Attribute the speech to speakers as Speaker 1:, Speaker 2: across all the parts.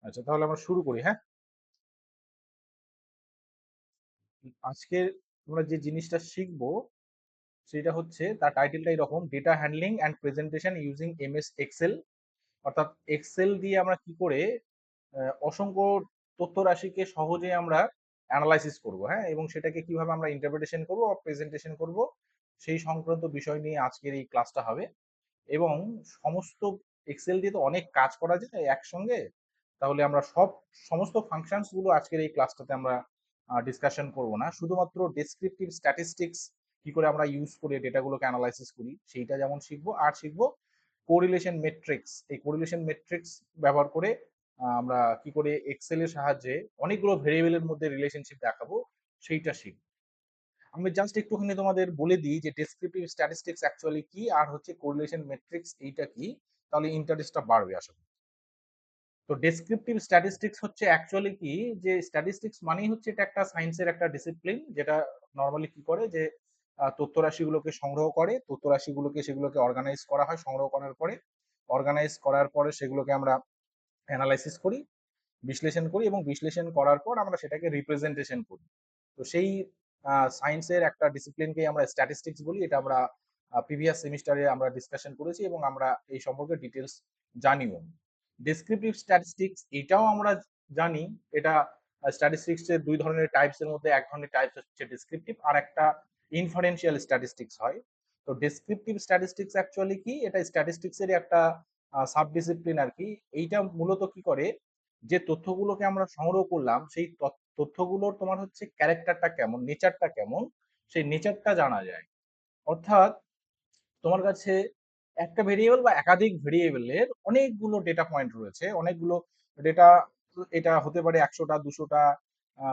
Speaker 1: আচ্ছা, তাহলে আমরা শুরু করি, হ্যাঁ? আজকে আমরা যে জিনিসটা শিখবো সেটা হচ্ছে, তার টাইটেলটা এরকম: data handling and presentation using MS Excel. অর্থাৎ এক্সেল দিয়ে আমরা কি করে অসংখ্য তথ্য রাশিকে সহজে আমরা অ্যানালাইসিস করব, হ্যাঁ, এবং সেটাকে কিভাবে আমরা ইন্টারপ্রিটেশন করব বা প্রেজেন্টেশন করব, সেই সংক্রান্ত বিষয় নিয়ে আজকের এই ক্লাসটা হবে। এবং সমস্ত এক্সেল দিয়ে তো অনেক কাজ করা যায় একসঙ্গে। তাহলে আমরা সমস্ত ফাংশনস গুলো আজকের এই ক্লাসটাতে আমরা ডিসকাশন করব না, শুধুমাত্র ডেসক্রিপটিভ স্ট্যাটিস্টিক্স কি করে আমরা ইউজ করে ডেটাগুলোকে অ্যানালাইসিস করি সেইটা যেমন শিখবো, আর শিখবো কোরিলেশন মেট্রিক্স। এই কোরিলেশন মেট্রিক্স ব্যবহার করে আমরা কি করে এক্সেলের সাহায্যে অনেকগুলো ভেরিয়েবলের মধ্যে রিলেশনশিপ দেখাবো সেইটা শিখবো। আমি জাস্ট একটুখানি তোমাদের বলে দিই যে ডেসক্রিপটিভ স্ট্যাটিস্টিক্স অ্যাকচুয়ালি কি, আর হচ্ছে কোরিলেশন মেট্রিক্স এইটা কি, তাহলে ইন্টারেস্টটা বাড়বে আসলে। তো ডেসক্রিপটিভ স্ট্যাটিস্টিক্স হচ্ছে অ্যাকচুয়ালি কি, যে স্ট্যাটিস্টিক্স মানেই হচ্ছে এটা একটা সায়েন্সের একটা ডিসিপ্লিন, যেটা নর্মালি কি করে যে তথ্য রাশিগুলোকে সংগ্রহ করে, তথ্য রাশিগুলোকে সেগুলোকে অর্গানাইজ করা হয়, সংগ্রহ করার পরে অর্গানাইজ করার পরে সেগুলোকে আমরা অ্যানালাইসিস করি, বিশ্লেষণ করি, এবং বিশ্লেষণ করার পর আমরা সেটাকে রিপ্রেজেন্টেশন করি। তো সেই সায়েন্সের একটা ডিসিপ্লিনকেই আমরা স্ট্যাটিস্টিক্স বলি। এটা আমরা প্রিভিয়াস সেমিস্টারে আমরা ডিসকাশন করেছি এবং আমরা এই সম্পর্কে ডিটেলস জানিও। ডেসক্রিপটিভ স্ট্যাটিস্টিক্স এটাও আমরা জানি। এটা স্ট্যাটিস্টিক্স এর দুই ধরনের টাইপস এর মধ্যে এক ধরনের টাইপস হচ্ছে ডেসক্রিপটিভ, আর একটা ইনফারেন্সিয়াল স্ট্যাটিস্টিক্স হয়। তো ডেসক্রিপটিভ স্ট্যাটিস্টিক্স অ্যাকচুয়ালি কি, এটা স্ট্যাটিস্টিক্স এর একটা সাব ডিসিপ্লিন আর কি। এইটা মূলত কি করে, যে তথ্যগুলোকে আমরা সংগ্রহ করলাম সেই তথ্যগুলোর তোমার হচ্ছে ক্যারেক্টারটা কেমন, নেচারটা কেমন, সেই নেচারটা জানা যায়। অর্থাৎ তোমার কাছে একটা ভেরিয়েবল বা একাধিক ভেরিয়েবলের অনেকগুলো ডেটা পয়েন্ট রয়েছে, অনেকগুলো ডেটা, এটা হতে পারে 100টা, 200টা,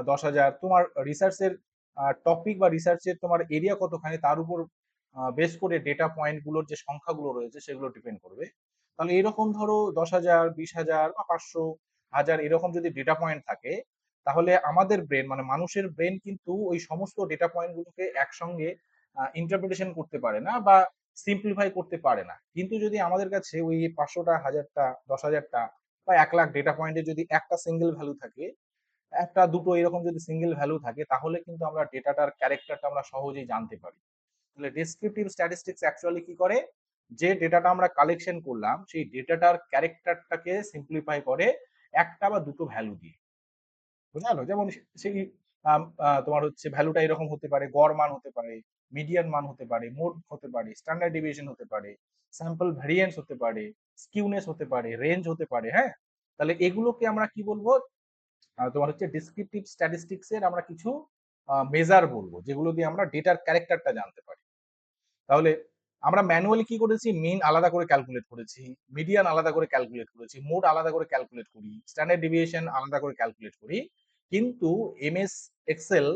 Speaker 1: 10,000। তোমার রিসার্চের টপিক বা রিসার্চের তোমার এরিয়া কতখানি তার উপর বেস করে ডেটা পয়েন্ট গুলোর যে সংখ্যাগুলো রয়েছে সেগুলো ডিপেন্ড করবে। তাহলে এরকম ধরো 10,000, 20,000 বা 500, 1000 এরকম যদি ডেটা পয়েন্ট থাকে, তাহলে আমাদের ব্রেন মানে মানুষের ব্রেন কিন্তু ওই সমস্ত ডেটা পয়েন্ট গুলোকে একসঙ্গে ইন্টারপ্রিটেশন করতে পারে না বা সিম্পলিফাই করতে পারে না। কিন্তু যদি আমাদের কাছে ওই 500টা, 1000টা, 10,000টা বা 1 লাখ ডেটা পয়েন্টে যদি একটা সিঙ্গেল ভ্যালু থাকে, একটা দুটো এরকম যদি সিঙ্গেল ভ্যালু থাকে, তাহলে কিন্তু আমরা ডেটাটার ক্যারেক্টারটা আমরা সহজেই জানতে পারি। তাহলে ডেসক্রিপটিভ স্ট্যাটিস্টিক্স অ্যাকচুয়ালি কি করে, যে ডেটাটা আমরা কালেকশন করলাম সেই ডেটাটার ক্যারেক্টারটাকে সিম্পলিফাই করে একটা বা দুটো ভ্যালু দিয়ে। বুঝা গেল? যেমন সেই তোমার হচ্ছে ভ্যালুটা এরকম হতে পারে: গড় মান হতে পারে, মিডিয়ান মান হতে পারে, মোড হতে পারে, স্ট্যান্ডার্ড ডেভিয়েশন হতে পারে, স্যাম্পল ভ্যারিয়েন্স হতে পারে, স্কিউনেস হতে পারে, রেঞ্জ হতে পারে, হ্যাঁ? তাহলে এগুলোকে আমরা কি বলবো, তোমার হচ্ছে ডেসক্রিপটিভ স্ট্যাটিস্টিক্স এর আমরা কিছু মেজার বলবো, যেগুলো দিয়ে আমরা ডেটার ক্যারেক্টারটা জানতে পারি। তাহলে আমরা ম্যানুয়ালি কি করেছি, মিন আলাদা করে ক্যালকুলেট করেছি, মিডিয়ান আলাদা করে ক্যালকুলেট করেছি, মোড আলাদা করে ক্যালকুলেট করি, স্ট্যান্ডার্ড ডেভিয়েশন আলাদা করে ক্যালকুলেট করি। কিন্তু এমএস এক্সেল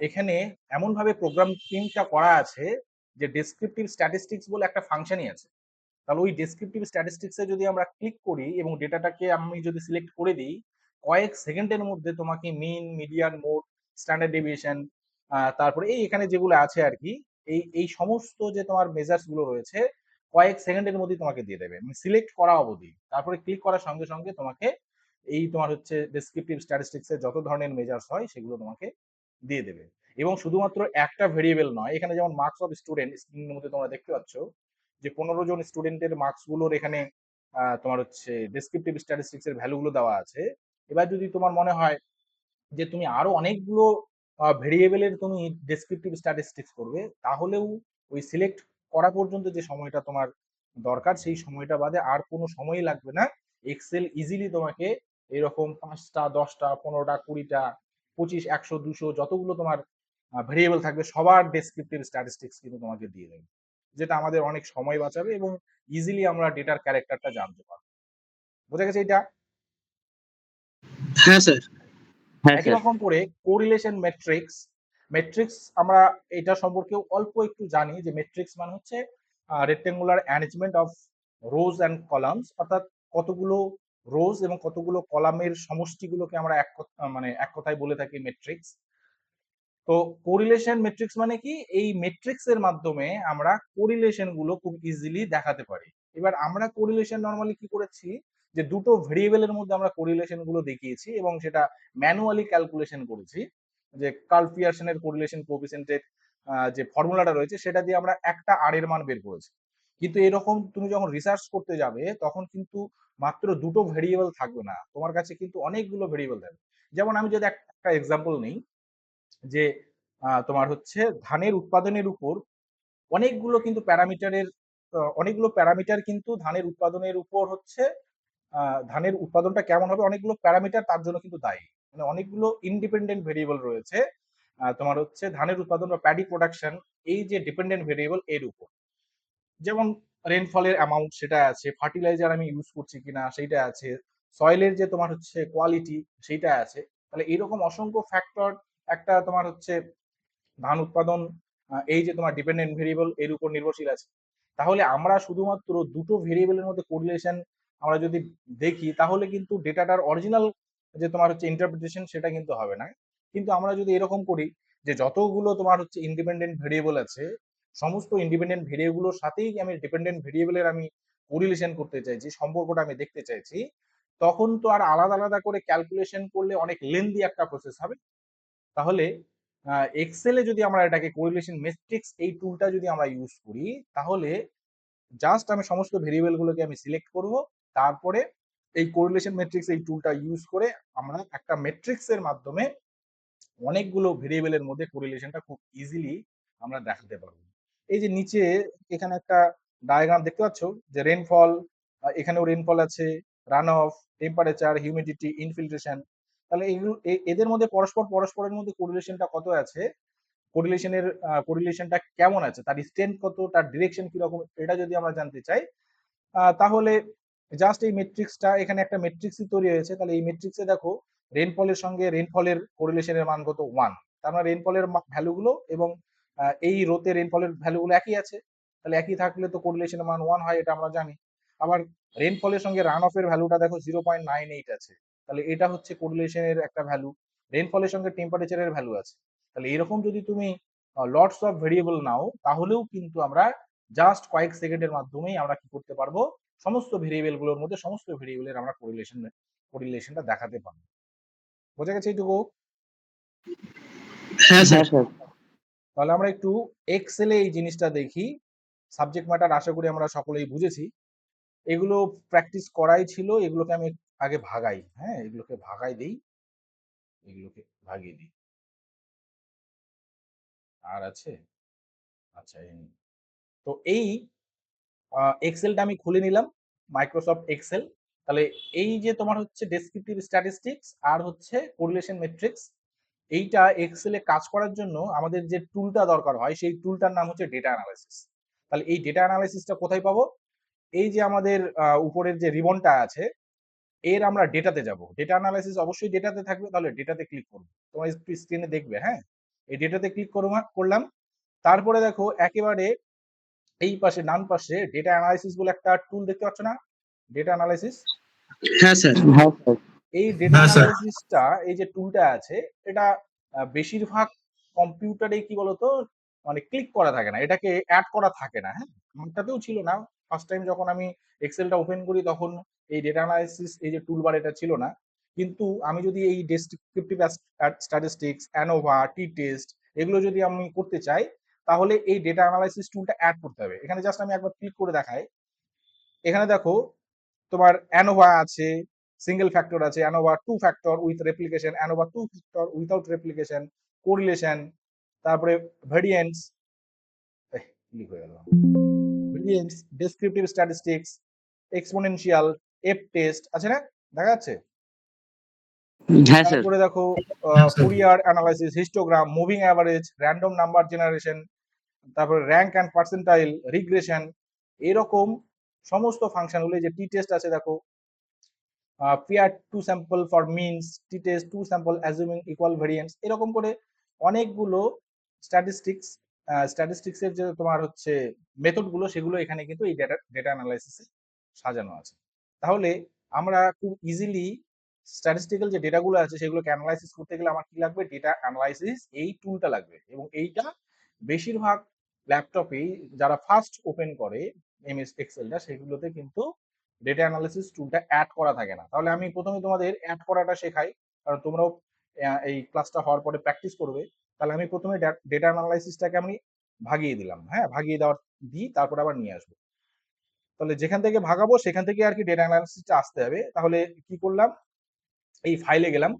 Speaker 1: এখানে এমন ভাবে প্রোগ্রামিংটা করা আছে যে ডেসক্রিপটিভ স্ট্যাটিস্টিক্স বলে একটা ফাংশনই আছে। তাহলে ওই ডেসক্রিপটিভ স্ট্যাটিস্টিক্সে যদি আমরা ক্লিক করি এবং ডেটাটাকে আমি যদি সিলেক্ট করে দিই, কয়েক সেকেন্ডের মধ্যে তোমাকে মিন, মিডিয়ান, মোড, স্ট্যান্ডার্ড ডেভিয়েশন, তারপরে এই এখানে যেগুলো আছে আর কি, এই সমস্ত যে তোমার মেজার্স গুলো রয়েছে কয়েক সেকেন্ডের মধ্যেই তোমাকে দিয়ে দেবে, মানে সিলেক্ট করা অবধি। তারপরে ক্লিক করার সঙ্গে সঙ্গে তোমাকে এই তোমার হচ্ছে ডেসক্রিপটিভ স্ট্যাটিস্টিক্সের যত ধরনের মেজার্স হয় সেগুলো তোমাকে দিয়ে দেবে। এবং শুধুমাত্র একটা ভেরিয়েবল নয়, এখানে যেমন মার্কস অফ স্টুডেন্ট স্ক্রিনের মধ্যে তোমরা দেখতে পাচ্ছ যে 15 জন স্টুডেন্টের মার্কস গুলোর এখানে তোমার হচ্ছে ডেসক্রিপটিভ স্ট্যাটিস্টিক্স এর ভ্যালু গুলো দেওয়া আছে। এবার যদি তোমার মনে হয় যে তুমি আরো অনেকগুলো ভেরিয়েবলের তুমি ডেসক্রিপটিভ স্ট্যাটিস্টিক্স করবে, তাহলেও ওই সিলেক্ট করা পর্যন্ত যে সময়টা তোমার দরকার সেই সময়টা বাদে আর কোনো সময়ই লাগবে না। এক্সেল ইজিলি তোমাকে এরকম 5টা, 10টা, 15টা, 20টা, 25, 100, 200 যতগুলো তোমার ভেরিয়েবল থাকবে সবার ডেসক্রিপটিভ স্ট্যাটিস্টিক্স কিন্তু তোমাকে দিয়ে দেবে, যেটা আমাদের অনেক সময় বাঁচাবে এবং ইজিলি আমরা ডেটার ক্যারেক্টারটা জানতে পারবো। বোঝা গেছে এটা?
Speaker 2: হ্যাঁ স্যার। হ্যাঁ
Speaker 1: একই
Speaker 2: স্যার।
Speaker 1: রকম করে কোরিলেশন ম্যাট্রিক্স, ম্যাট্রিক্স আমরা এটা সম্পর্কেও অল্প একটু জানি যে ম্যাট্রিক্স মানে হচ্ছে rectangular arrangement of rose and columns, অর্থাৎ কতগুলো রোজ এবং কতগুলো কলামের সমষ্টিগুলোকে আমরা মানে এক কথায় বলে থাকি ম্যাট্রিক্স। তো কোরিলেশন ম্যাট্রিক্স মানে কি, এই ম্যাট্রিক্স এর মাধ্যমে আমরা কোরিলেশন গুলো খুব ইজিলি দেখাতে পারি। এবার আমরা কোরিলেশন নরমালি কি করেছি, যে দুটো ভেরিয়েবলের মধ্যে আমরা কোরিলেশন গুলো দেখিয়েছি এবং সেটা ম্যানুয়ালি ক্যালকুলেশন করেছি, যে কার্ল পিয়ারসনের কোরিলেশন কোএফিসিয়েন্টের যে ফর্মুলাটা রয়েছে সেটা দিয়ে আমরা একটা আর এর মান বের করেছি। কিন্তু এরকম তুমি যখন রিসার্চ করতে যাবে তখন কিন্তু মাত্র দুটো ভেরিয়েবল থাকবে না, তোমার কাছে কিন্তু অনেকগুলো ভেরিয়েবল থাকবে। যেমন আমি যদি একটা এক্সাম্পল নিই, যে তোমার হচ্ছে ধানের উৎপাদনের উপর অনেকগুলো কিন্তু প্যারামিটারের অনেকগুলো প্যারামিটার কিন্তু ধানের উৎপাদনের উপর হচ্ছে ধানের উৎপাদনটা কেমন হবে অনেকগুলো প্যারামিটার তার জন্য কিন্তু দায়ী। মানে অনেকগুলো ইন্ডিপেন্ডেন্ট ভেরিয়েবল রয়েছে তোমার হচ্ছে ধানের উৎপাদন বা প্যাডি প্রোডাকশন, এই যে ডিপেন্ডেন্ট ভেরিয়েবল এর উপর। যেমন রেনফলের অ্যামাউন্ট সেটা আছে, ফার্টিলাইজার আমি ইউজ করছি কিনা সেইটা আছে, সয়েলের যে তোমার হচ্ছে কোয়ালিটি সেইটা আছে। তাহলে এরকম অসংখ্য ফ্যাক্টর একটা তোমার হচ্ছে ধান উৎপাদন এই যে তোমার ডিপেন্ডেন্ট ভেরিয়েবল এর উপর নির্ভরশীল আছে। তাহলে আমরা শুধুমাত্র দুটো ভেরিয়েবলের মধ্যে কোরিলেশন আমরা যদি দেখি তাহলে কিন্তু ডেটাটার অরিজিনাল যে তোমার হচ্ছে ইন্টারপ্রিটেশন সেটা কিন্তু হবে না। কিন্তু আমরা যদি এরকম করি যে যতগুলো তোমার হচ্ছে ইন্ডিপেন্ডেন্ট ভেরিয়েবল আছে সমস্ত ইন্ডিপেন্ডেন্ট ভেরিয়েবলের সাথেই আমি ডিপেন্ডেন্ট ভেরিয়েবলের আমি কোরিলেশন করতে চাইছি, সম্পর্কটা আমি দেখতে চাইছি, তখন তো আর আলাদা আলাদা করে ক্যালকুলেশন করলে অনেক লেন্দি একটা প্রসেস হবে। তাহলে এক্সেলে যদি আমরা এটাকে কোরিলেশন ম্যাট্রিক্স এই টুলটা যদি আমরা ইউজ করি তাহলে জাস্ট আমি সমস্ত ভেরিয়েবল গুলোকে আমি সিলেক্ট করব, তারপরে এই কোরিলেশন ম্যাট্রিক্স এই টুলটা ইউজ করে আমরা একটা ম্যাট্রিক্স এর মাধ্যমে অনেকগুলো ভেরিয়েবলের মধ্যে কোরিলেশনটা খুব ইজিলি আমরা দেখাতে পারবো। এই যে নিচে এখানে একটা ডায়াগ্রাম দেখতে পাচ্ছ, যে রেনফল, এখানেও রেনফল আছে, run of, temperature, humidity, infiltration. তাহলে এগুলো এদের মধ্যে পরস্পরের মধ্যে কোরিলেশনটা কত আছে, কোরিলেশনটা কেমন আছে, তার স্ট্রেন্থ কত, তার ডিরেকশন কিরকম, এটা যদি আমরা জানতে চাই তাহলে জাস্ট এই ম্যাট্রিক্সটা, এখানে একটা ম্যাট্রিক্সই তৈরি হয়েছে। তাহলে এই ম্যাট্রিক্সে দেখো রেনফলের সঙ্গে রেনফলের কোরিলেশনের মান কত, 1। তার মানে রেনফলের ভ্যালুগুলো এবং এই রোতে রেনফলের ভ্যালুগুলো একই আছে। তাহলে একই থাকলে তো কোরিলেশনের মান 1 হয়, এটা আমরা জানি। আবার রেনফলের সঙ্গে রান অফের ভ্যালুটা দেখো 0.98 আছে, তাহলে এটা হচ্ছে কোরিলেশনের একটা ভ্যালু। রেনফলের সঙ্গে টেম্পারেচারের ভ্যালু আছে। তাহলে এরকম যদি তুমি লটস অফ ভেরিয়েবল নাও তাহলেও কিন্তু আমরা জাস্ট কয়েক সেকেন্ডের মাধ্যমেই আমরা কি করতে পারবো, সমস্ত ভেরিয়েবল গুলোর মধ্যে সমস্ত ভেরিয়েবলের আমরা কোরিলেশনটা দেখাতে পারবো। বোঝা গেছে এইটুকু?
Speaker 2: হ্যাঁ স্যার।
Speaker 1: তাহলে আমরা একটু এক্সেলে এই জিনিসটা দেখি। সাবজেক্ট ম্যাটার আশা করি আমরা সকলেই বুঝেছি। এগুলো প্র্যাকটিস করাই ছিল, এগুলোকে আমি আগে ভাগাই। হ্যাঁ, এগুলোকে ভাগাই দিই, এগুলোকে ভাগিয়ে দিই। আর আছে, আচ্ছা তো এই এক্সেলটা আমি খুলে নিলাম, মাইক্রোসফট এক্সেল। তাহলে এই যে তোমার হচ্ছে ডেসক্রিপটিভ স্ট্যাটিস্টিক্স আর হচ্ছে কোরিলেশন ম্যাট্রিক্স, এইটা এক্সেলে কাজ করার জন্য আমাদের যে টুলটা দরকার হয় সেই টুলটার নাম হচ্ছে ডেটা অ্যানালাইসিস। তাহলে এই ডেটা অ্যানালাইসিসটা কোথায় পাবো, এই যে আমাদের উপরের যে রিবনটা আছে এর আমরা ডেটাতে যাব। ডেটা অ্যানালাইসিস অবশ্যই ডেটাতে থাকবে, তাহলে ডেটাতে ক্লিক করবো, তোমার স্ক্রিনে দেখবে। হ্যাঁ, এই ডেটাতে ক্লিক করলাম। তারপরে দেখো একেবারে এই পাশে ডান পাশে ডেটা অ্যানালাইসিস বলে একটা টুল দেখতে পাচ্ছ না, ডেটা অ্যানালাইসিস।
Speaker 2: হ্যাঁ স্যার।
Speaker 1: এই ডেটা অ্যানালাইসিসটা এই যে টুলটা আছে এটা বেশিরভাগ কম্পিউটারে কি বলতো মানে ক্লিক করা থাকে না, এটাকে অ্যাড করা থাকে না। হ্যাঁ, আমারটাতেও ছিল না, ফার্স্ট টাইম যখন আমি এক্সেলটা ওপেন করি তখন এই ডেটা অ্যানালাইসিস এই যে টুলবার এটা ছিল না। কিন্তু আমি যদি এই ডেসক্রিপটিভ স্ট্যাটিস্টিক্স, অ্যানোভা, টি টেস্ট এগুলো যদি আমি করতে চাই তাহলে এই ডেটা অ্যানালাইসিস টুলটা অ্যাড করতে হবে। এখানে জাস্ট আমি একবার ক্লিক করে দেখাই। এখানে দেখো তোমার অ্যানোভা আছে, সিঙ্গেল ফ্যাক্টর আছে, ANOVA two factor with replication, ANOVA two factor without replication, correlation, তারপরে ভেরিয়েন্স, ক্লিক হয়ে গেল, variance, descriptive statistics, exponential, F test আছে না, দেখা যাচ্ছে?
Speaker 2: হ্যাঁ স্যার।
Speaker 1: তারপরে দেখো Fourier analysis, histogram, moving average, random number generation, তারপরে র্যাঙ্ক অ্যান্ড পার্সেন্টাইল, রিগ্রেশন, এরকম সমস্ত ফাংশনগুলো যে টি টেস্ট আছে দেখো, pair two sample for means, T test two sample assuming equal variance, এরকম করে অনেকগুলো স্ট্যাটিস্টিক্সের যে তোমার হচ্ছে মেথডগুলো সেগুলো এখানে কিন্তু এই ডেটা অ্যানালাইসিসে সাজানো আছে। তাহলে আমরা খুব ইজিলি স্ট্যাটিস্টিক্যাল যে ডেটাগুলো আছে সেগুলোকে অ্যানালাইসিস করতে গেলে আমার কি লাগবে, ডেটা অ্যানালাইসিস এই টুলটা লাগবে। এবং এইটা বেশিরভাগ ল্যাপটপেই যারা ফার্স্ট ওপেন করে এমএস এক্সেলটা সেগুলোতে কিন্তু ডেটা অ্যানালাইসিস টুলটা অ্যাড করা থাকে না। তাহলে আমি প্রথমে তোমাদের অ্যাড করাটা শেখাই, কারণ তোমরাও এই ক্লাসটা হওয়ার পরে প্র্যাকটিস করবে। তাহলে আমি প্রথমে ডেটা অ্যানালাইসিসটাকে আমি ভাগিয়ে দিলাম, হ্যাঁ ভাগিয়ে দিই, তারপরে আবার নিয়ে আসবো। তাহলে যেখান থেকে ভাগাবো সেখান থেকে আর কি ডেটা অ্যানালাইসিসটা আসতে হবে। তাহলে কি করলাম, এই ফাইলে গেলাম,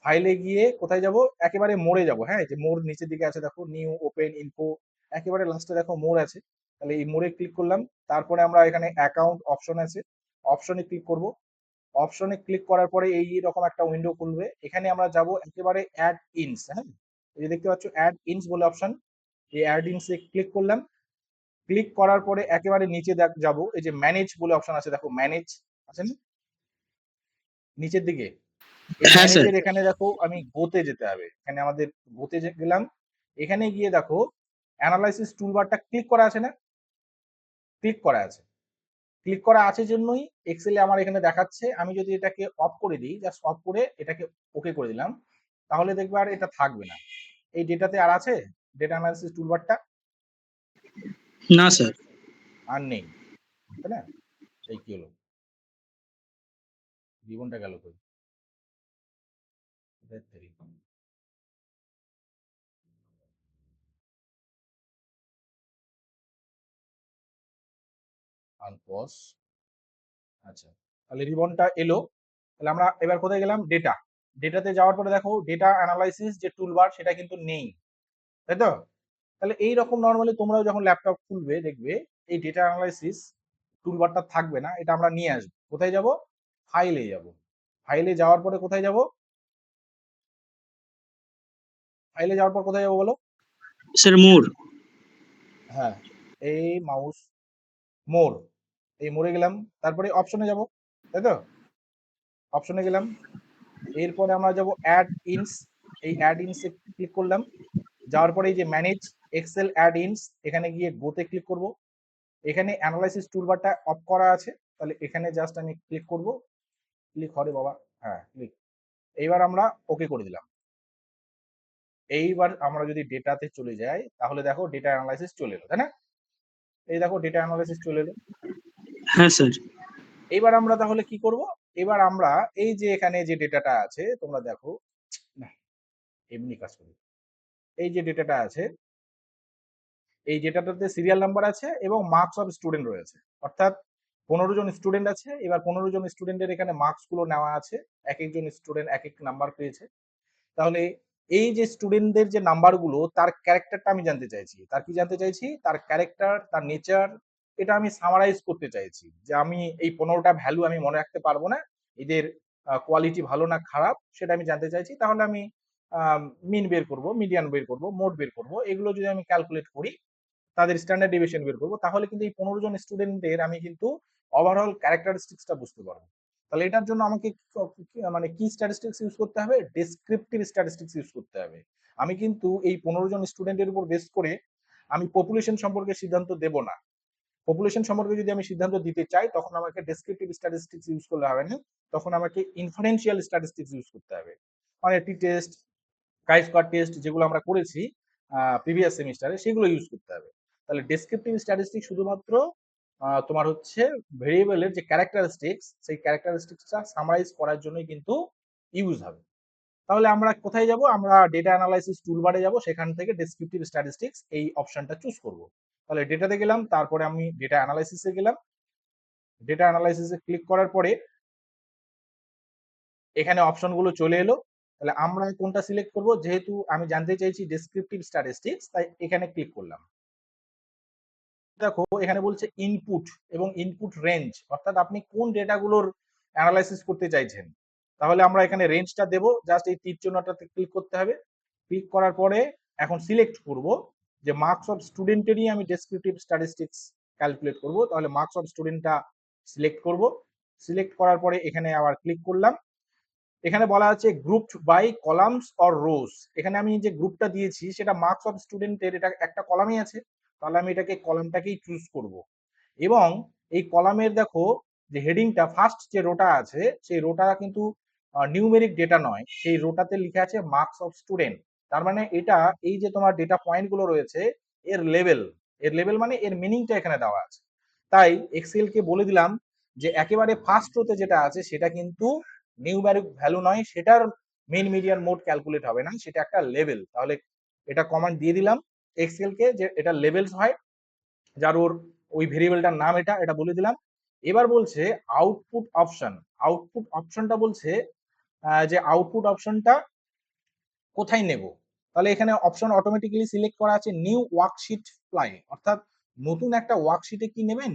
Speaker 1: ফাইলে গিয়ে কোথায় যাব, একেবারে মোড়ে যাব, হ্যাঁ যে মোড় নিচের দিকে আছে দেখো, নিউ ওপেন ইনফো, একেবারে লাস্টে দেখো মোড় আছে। তাহলে এই মোড়ে ক্লিক করলাম, তারপরে আমরা এখানে অ্যাকাউন্ট অপশন আছে, অপশনে ক্লিক করব। অপশনে ক্লিক করার পরে এই রকম একটা উইন্ডো খুলবে। এখানে আমরা যাব একেবারে অ্যাড ইনস, হ্যাঁ এই যে দেখতে পাচ্ছ অ্যাড ইনস বলে অপশন, এই অ্যাড ইনসে ক্লিক করলাম। ক্লিক করার পরে একেবারে নিচে যাব, এই যে ম্যানেজ বলে অপশন আছে দেখো, ম্যানেজ আছে না নিচের দিকে, এই
Speaker 2: হ্যাঁ স্যার।
Speaker 1: ম্যানেজের এখানে দেখো আমি গোতে যেতে হবে, এখানে আমাদের গোতে গেলাম। এখানে গিয়ে দেখো অ্যানালাইসিস টুলবারটা ক্লিক করা আছে না, ক্লিক করা আছে। ক্লিক করা আছে জন্যই এক্সেলে আমার এখানে দেখাচ্ছে। আমি যদি এটাকে অফ করে দিই, জাস্ট অফ করে এটাকে ওকে করে দিলাম, তাহলে দেখবে আর এটা থাকবে না। এই ডেটাতে আর আছে ডেটা অ্যানালাইসিস টুলবারটা?
Speaker 2: না স্যার।
Speaker 1: আর নেই, তাই না? এই কি হলো, জীবনটা গেল কই? আনপজ, আচ্ছা তাহলে রিবনটা এলো। তাহলে আমরা এবার কোথায় গেলাম, ডেটা, ডেটাতে যাওয়ার পরে দেখো ডেটা অ্যানালাইসিস যে টুলবার সেটা কিন্তু নেই, তাই তো? তাহলে এই রকম নর্মালি তোমরাও যখন ল্যাপটপ খুলবে দেখবে এই ডেটা অ্যানালাইসিস টুলবারটা থাকবে না, এটা আমরা নিয়ে আসবো। কোথায় যাব, ফাইলে যাব। ফাইলে যাওয়ার পরে কোথায় যাব, ফাইলে যাওয়ার পর কোথায় যাবো বলো?
Speaker 2: স্যার মোর।
Speaker 1: হ্যাঁ, এই মাউস মোর, এই মোড়ে গেলাম, তারপরে অপশনে যাব, তাই তো? অপশনে গেলাম, এরপরে আমরা যাব অ্যাড ইনস, এই অ্যাড ইনসে ক্লিক করলাম। যাওয়ার পরে এই যে ম্যানেজ এক্সেল অ্যাড ইনস, এখানে গিয়ে গোতে ক্লিক করব। এখানে অ্যানালাইসিস টুলবারটা অফ করা আছে, তাহলে এখানে জাস্ট আমি ক্লিক করব। ক্লিক হরে বাবা, হ্যাঁ ক্লিক। এইবার আমরা ওকে করে দিলাম। এইবার আমরা যদি ডেটাতে চলে যাই তাহলে দেখো ডেটা অ্যানালাইসিস চলে এলো, তাই না? এই দেখো ডেটা অ্যানালাইসিস চলে এলো।
Speaker 2: হ্যাঁ স্যার।
Speaker 1: এবার আমরা তাহলে কি করব, এবার আমরা এই যে এখানে যে ডেটাটা আছে তোমরা দেখো, না এমনি কাজ করি, এই যে ডেটাটা আছে, এই ডেটাটাতে সিরিয়াল নাম্বার আছে এবং মার্কস অফ স্টুডেন্ট রয়েছে। অর্থাৎ 15 জন স্টুডেন্ট আছে, এবার 15 জন স্টুডেন্টের এখানে মার্কস গুলো নেওয়া আছে, এক একজন স্টুডেন্ট এক এক নাম্বার পেয়েছে। তাহলে এই যে স্টুডেন্টদের যে নাম্বারগুলো, তার ক্যারেক্টারটা আমি জানতে চাইছি। তার কি জানতে চাইছি, তার ক্যারেক্টার, তার নেচার, এটা আমি সামারাইজ করতে চাইছি। যে আমি এই 15টা ভ্যালু আমি মনে রাখতে পারবো না, এদের কোয়ালিটি ভালো না খারাপ সেটা আমি জানতে চাইছি। তাহলে আমি মিন বের করব, মিডিয়ান বের করব, মোড বের করব, এগুলো যদি আমি ক্যালকুলেট করি, তাদের স্ট্যান্ডার্ড ডেভিয়েশন বের করবো, তাহলে কিন্তু এই 15 জন স্টুডেন্টের আমি কিন্তু ওভারঅল ক্যারেক্টারিস্টিক্সটা বুঝতে পারবো। তাহলে এটার জন্য আমাকে মানে কি স্ট্যাটিস্টিক্স ইউজ করতে হবে, ডেসক্রিপটিভ স্ট্যাটিস্টিক্স ইউজ করতে হবে। আমি কিন্তু এই 15 জন স্টুডেন্টের উপর বেস করে আমি পপুলেশন সম্পর্কে সিদ্ধান্ত দেব না। পপুলেশন সম্পর্কে যদি আমি সিদ্ধান্ত দিতে চাই তখন আমাকে ডেসক্রিপটিভ স্ট্যাটিস্টিক্স ইউজ করলে হবে না, তখন আমাকে ইনফারেন্সিয়াল স্ট্যাটিস্টিক্স ইউজ করতে হবে। মানে টি টেস্ট, কাই স্কোয়ার টেস্ট যেগুলো আমরা করেছি প্রিভিয়াস সেমিস্টারে, সেগুলো ইউজ করতে হবে। তাহলে ডেসক্রিপটিভ স্ট্যাটিস্টিক্স শুধুমাত্র তোমার হচ্ছে ভেরিয়েবলের যে ক্যারেক্টারিস্টিক্স, সেই ক্যারেক্টারিস্টিক্সটা সামারাইজ করার জন্যই কিন্তু ইউজ হবে। তাহলে আমরা কোথায় যাব, আমরা ডেটা অ্যানালাইসিস টুলবারে যাব, সেখান থেকে ডেসক্রিপটিভ স্ট্যাটিস্টিক্স এই অপশনটা চুজ করব। তাহলে ডেটাতে গেলাম, তারপরে আমি ডেটা অ্যানালাইসিসে গেলাম। ডেটা অ্যানালাইসিসে ক্লিক করার পরে এখানে অপশনগুলো চলে এলো। তাহলে আমরা কোনটা সিলেক্ট করব, যেহেতু আমি জানতে চাইছি ডেসক্রিপটিভ স্ট্যাটিস্টিক্স, তাই এখানে ক্লিক করলাম। দেখো এখানে বলছে ইনপুট এবং ইনপুট রেঞ্জ, অর্থাৎ আপনি কোন ডেটাগুলোর অ্যানালাইসিস করতে চাইছেন। তাহলে আমরা এখানে রেঞ্জটা দেব, জাস্ট এই তীর চিহ্নটাতে ক্লিক করতে হবে। ক্লিক করার পরে এখন সিলেক্ট করব যে মার্কস অফ স্টুডেন্টেরই আমি ডেসক্রিপটিভ স্ট্যাটিস্টিক্স ক্যালকুলেট করব। তাহলে মার্কস অফ স্টুডেন্টটা সিলেক্ট করব। সিলেক্ট করার পরে এখানে আবার ক্লিক করলাম। এখানে বলা আছে grouped by columns or rows, এখানে আমি যে গ্রুপটা দিয়েছি সেটা মার্কস অফ স্টুডেন্টের, এটা একটা কলামই আছে, তাহলে আমি এটাকে কলামটাকেই চুজ করব। এবং এই কলামের দেখো যে হেডিংটা, ফার্স্ট যে রোটা আছে সেই রোটা কিন্তু নিউমেরিক ডেটা নয়, সেই রোটাতে লিখে আছে মার্কস অফ স্টুডেন্ট। তার মানে এটা, এই যে তোমার ডেটা পয়েন্ট গুলো রয়েছে এর লেভেল, এর লেভেল মানে এর মিনিংটা এখানে দেওয়া আছে। তাই এক্সেল কে বলে দিলাম যে একেবারে ফার্স্ট রোতে যেটা আছে সেটা কিন্তু নিউমেরিক ভ্যালু নয়, সেটার মেন মিডিয়ান মোড ক্যালকুলেট হবে না, সেটা একটা লেভেল। তাহলে এটা কমান্ড দিয়ে দিলাম এক্সেল কে যে এটা লেভেলস হয়, যার ওর ওই ভেরিয়েবলটার নাম এটা বলে দিলাম। এবার বলছে আউটপুট অপশন। আউটপুট অপশনটা বলছে যে আউটপুট অপশনটা কোথায় নেব। তাহলে এখানে অপশন অটোমেটিক্যালি সিলেক্ট করা আছে নিউ ওয়ার্কশিট ফ্লাই, অর্থাৎ নতুন একটা ওয়ার্কশিটে কি নেবেন।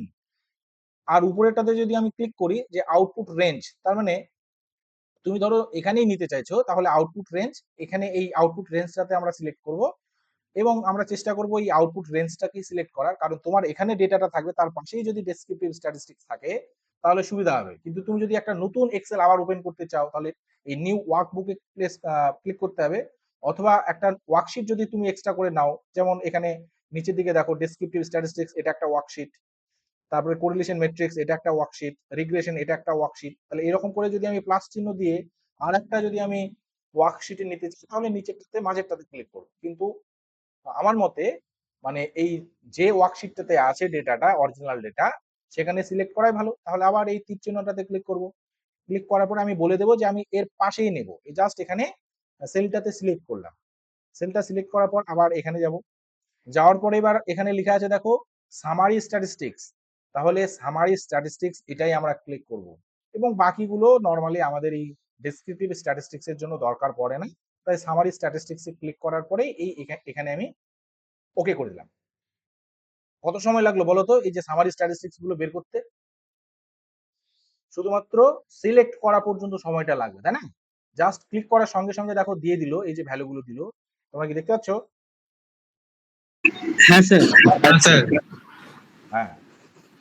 Speaker 1: আর উপরেরটাতে যদি আমি ক্লিক করি যে আউটপুট রেঞ্জ, তার মানে তুমি ধরো এখানেই নিতে চাইছো, তাহলে আউটপুট রেঞ্জ, এখানে এই আউটপুট রেঞ্জটাতে আমরা সিলেক্ট করব এবং আমরা চেষ্টা করব এই আউটপুট রেঞ্জটাকে সিলেক্ট করার, কারণ তোমার এখানে ডেটাটা থাকবে তার পাশেই যদি ডেসক্রিপটিভ স্ট্যাটিস্টিক্স থাকে তাহলে সুবিধা হবে। কিন্তু তুমি যদি একটা নতুন এক্সেল আবার ওপেন করতে চাও তাহলে এই নিউ ওয়ার্কবুকে ক্লিক করতে হবে, অথবা একটা ওয়ার্কশিট যদি তুমি এক্সট্রা করে নাও, যেমন এখানে নিচের দিকে দেখো ডেসক্রিপটিভ স্ট্যাটিস্টিক্স, এটা একটা ওয়ার্কশিট, তারপরে কোরিলেশন ম্যাট্রিক্স এটা একটা ওয়ার্কশিট, রিগ্রেশন এটা একটা ওয়ার্কশিট। তাহলে এরকম করে যদি আমি প্লাস চিহ্ন দিয়ে আর একটা যদি আমি ওয়ার্কশিটে নিতে চাই তাহলে নিচেরটাতে মাঝেরটাতে ক্লিক করব। কিন্তু আমার মতে মানে এই যে ওয়ার্কশিটটাতে আছে ডেটাটা অরিজিনাল ডেটা সেখানে সিলেক্ট করাই ভালো। তাহলে আবার এই তীর চিহ্নটাতে ক্লিক করব, ক্লিক করার পরে আমি বলে দেবো যে আমি এর পাশেই নেব, এই জাস্ট এখানে সেলটাতে সিলেক্ট করলাম। সেলটা সিলেক্ট করার পর আবার এখানে যাব, যাওয়ার পরে এবার এখানে লেখা আছে দেখো সামারি স্ট্যাটিস্টিক্স, তাহলে সামারি স্ট্যাটিস্টিক্স এটাই আমরা ক্লিক করব। এবং বাকিগুলো নর্মালি আমাদের এই ডেসক্রিপটিভ স্ট্যাটিস্টিক্স এর জন্য দরকার পড়ে না, তাই সামারি স্ট্যাটিস্টিক্স এ ক্লিক করার পরে এই এখানে আমি ওকে করে দিলাম। কত সময় লাগলো বলো তো এই যে সামারি স্ট্যাটিস্টিক্স গুলো বের করতে? শুধুমাত্র সিলেক্ট করা পর্যন্ত সময়টা লাগবে, তাই না? জাস্ট ক্লিক করার সঙ্গে সঙ্গে দেখো দিয়ে দিল, এই যে ভ্যালুগুলো দিল, তোমরা কি দেখতে পাচ্ছ?
Speaker 2: হ্যাঁ স্যার।
Speaker 1: হ্যাঁ,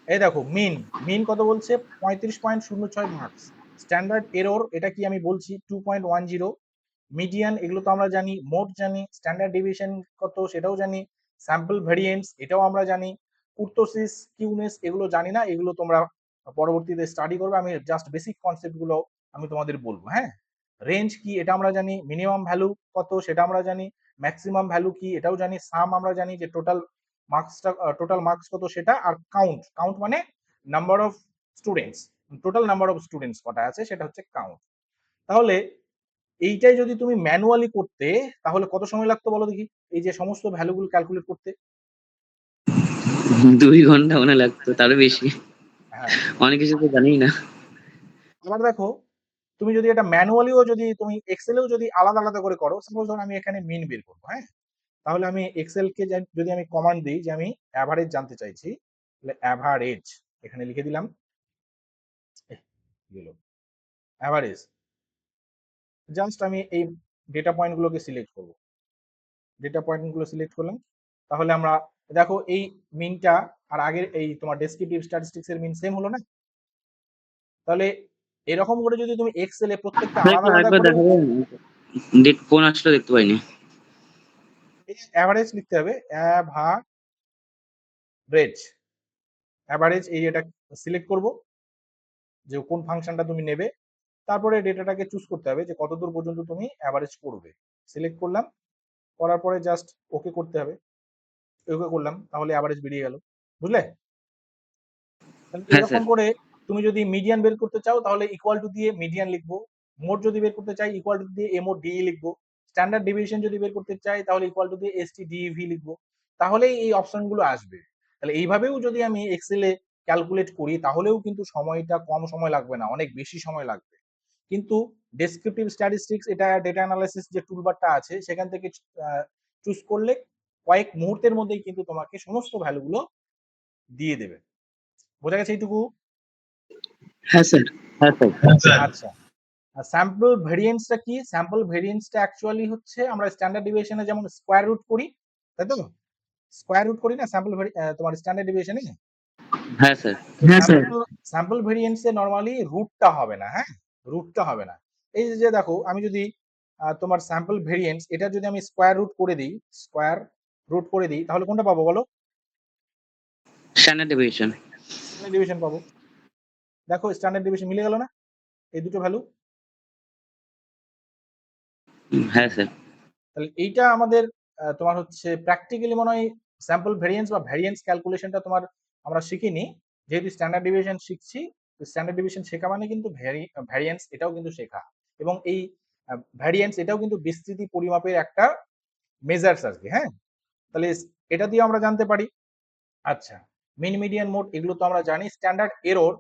Speaker 1: এই দেখো মিন, মিন কত বলছে 35.06 মার্কস। স্ট্যান্ডার্ড এরর এটা কি আমি বলছি 2.10। মিডিয়ান এগুলো তো আমরা জানি, মোড জানি, স্ট্যান্ডার্ড ডেভিয়েশন কত সেটাও জানি, স্যাম্পল ভেরিয়েন্টস এটাও আমরা জানি, কুর্তোসিস কিউনেস এগুলো জানি না, এগুলো তোমরা পরবর্তীতে স্টাডি করবে, আমি জাস্ট বেসিক কনসেপ্ট গুলো আমি তোমাদের বলবো। হ্যাঁ, রেঞ্জ কি এটা আমরা জানি, মিনিমাম ভ্যালু কত সেটা আমরা জানি, ম্যাক্সিমাম ভ্যালু কি এটাও জানি, সাম আমরা জানি যে টোটাল মার্কস কত সেটা, আর কাউন্ট, কাউন্ট মানে number of students, total number of students কটা আছে সেটা হচ্ছে কাউন্ট। তাহলে এইটাই যদি তুমি ম্যানুয়ালি করতে তাহলে কত সময় লাগতো বলো দেখি, এই যে সমস্ত ভ্যালুগুলো ক্যালকুলেট করতে?
Speaker 2: 2 ঘন্টা মনে লাগতো, তারও বেশি।
Speaker 1: হ্যাঁ,
Speaker 2: অনেক কিছু তো জানিই না।
Speaker 1: আবার দেখো তুমি যদি এটা ম্যানুয়ালিও যদি তুমি এক্সেলেও যদি আলাদা আলাদা করে করো, সাপোজ ধরো আমি এখানে মিন বের করবো, হ্যাঁ, তাহলে আমি এক্সেল কে যদি আমি কমান্ড দিই যে আমি অ্যাভারেজ জানতে চাইছি, তাহলে অ্যাভারেজ এখানে লিখে দিলাম, গেল অ্যাভারেজ, জাস্ট আমি এই ডেটা পয়েন্ট গুলোকে সিলেক্ট করবো, ডেটা পয়েন্ট গুলো সিলেক্ট করলাম। তাহলে আমরা দেখো এই মিনটা আর আগের এই তোমার ডেসক্রিপটিভ স্ট্যাটিস্টিক্স এর মিন সেম হলো না? তাহলে এরকম করে যদি তুমি এক্সেলে প্রত্যেকটা আলাদা
Speaker 2: একবার
Speaker 1: আলাদা
Speaker 2: একবার
Speaker 1: করে
Speaker 2: দেখা যায় না। ডেট ফোন আসলে দেখতে পাইনি।
Speaker 1: অ্যাভারেজ লিখতে হবে, অ্যাভারেজ, অ্যাভারেজ এই এটা সিলেক্ট করব যে কোন ফাংশনটা তুমি নেবে, তারপরে ডেটাটাকে চুজ করতে হবে যে কতদূর পর্যন্ত তুমি অ্যাভারেজ করবে। সিলেক্ট করলাম, করার পরে জাস্ট ওকে করতে হবে, ওকে করলাম, তাহলে অ্যাভারেজ বেরিয়ে গেল, বুঝলে? তাহলে
Speaker 2: হ্যাঁ
Speaker 1: এরকম
Speaker 2: স্যার।
Speaker 1: করে তুমি যদি মিডিয়ান বের করতে চাও তাহলে ইকুয়াল টু দিয়ে মিডিয়ান লিখবো, মোড যদি বের করতে চাই ইকুয়াল টু দিয়ে এমও ডি লিখবো, স্ট্যান্ডার্ড ডেভিয়েশন যদি বের করতে চাই তাহলে ইকুয়াল টু দিয়ে এসটি ডিভি লিখবো, তাহলেই এই অপশনগুলো আসবে। তাহলে এইভাবেও যদি আমি এক্সেলে ক্যালকুলেট করি তাহলেও কিন্তু সময়টা কম সময় লাগবে না, অনেক বেশি সময় লাগবে। কিন্তু ডেসক্রিপটিভ স্ট্যাটিস্টিক্স এটা ডেটা অ্যানালাইসিস যে টুলবারটা আছে সেখান থেকে চুজ করলে কয়েক মুহূর্তের মধ্যেই কিন্তু তোমাকে সমস্ত ভ্যালুগুলো দিয়ে দেবে। বোঝা গেছে এইটুকু?
Speaker 2: হ্যাঁ স্যার।
Speaker 1: আচ্ছা, স্যাম্পল ভেরিয়েন্সটা কি? স্যাম্পল ভেরিয়েন্সটা অ্যাকচুয়ালি হচ্ছে আমরা স্ট্যান্ডার্ড ডেভিয়েশনে যেমন স্কোয়ার রুট করি, তাই তো? স্কোয়ার রুট করি না স্যাম্পল তোমার স্ট্যান্ডার্ড ডেভিয়েশনে?
Speaker 2: হ্যাঁ স্যার।
Speaker 1: স্যাম্পল ভেরিয়েন্সে নরমালি রুটটা হবে না, হ্যাঁ, রুটটা হবে না। এই যে দেখো আমি যদি তোমার স্যাম্পল ভেরিয়েন্স এটা যদি আমি স্কোয়ার রুট করে দিই, স্কোয়ার রুট করে দিই তাহলে কোনটা পাবো বলো?
Speaker 2: Standard deviation.
Speaker 1: স্ট্যান্ডার্ড ডেভিয়েশন পাবো। দেখো স্ট্যান্ডার্ড ডেভিয়েশন মিলে গেল না এই দুটো ভ্যালু?
Speaker 2: হ্যাঁ স্যার।
Speaker 1: তাহলে এইটা আমাদের তোমার হচ্ছে প্র্যাকটিক্যালি মনে হয় স্যাম্পল ভেরিয়েন্স বা ভ্যারিয়েন্স ক্যালকুলেশনটা তোমার আমরা শিখিনি, যেহেতু স্ট্যান্ডার্ড ডেভিয়েশন শিখছি স্ট্যান্ডার্ড ডেভিয়েশন শেখা মানে কিন্তু ভ্যারিয়েন্স এটাও কিন্তু শেখা, এবং এই ভ্যারিয়েন্স এটাও কিন্তু বিস্তৃতি পরিমাপের একটা মেজার্স আর কি। হ্যাঁ, তাহলে এটা দিয়ে আমরা জানতে পারি। আচ্ছা, মিন মিডিয়ান মোড এগুলো তো আমরা জানি। Standard error,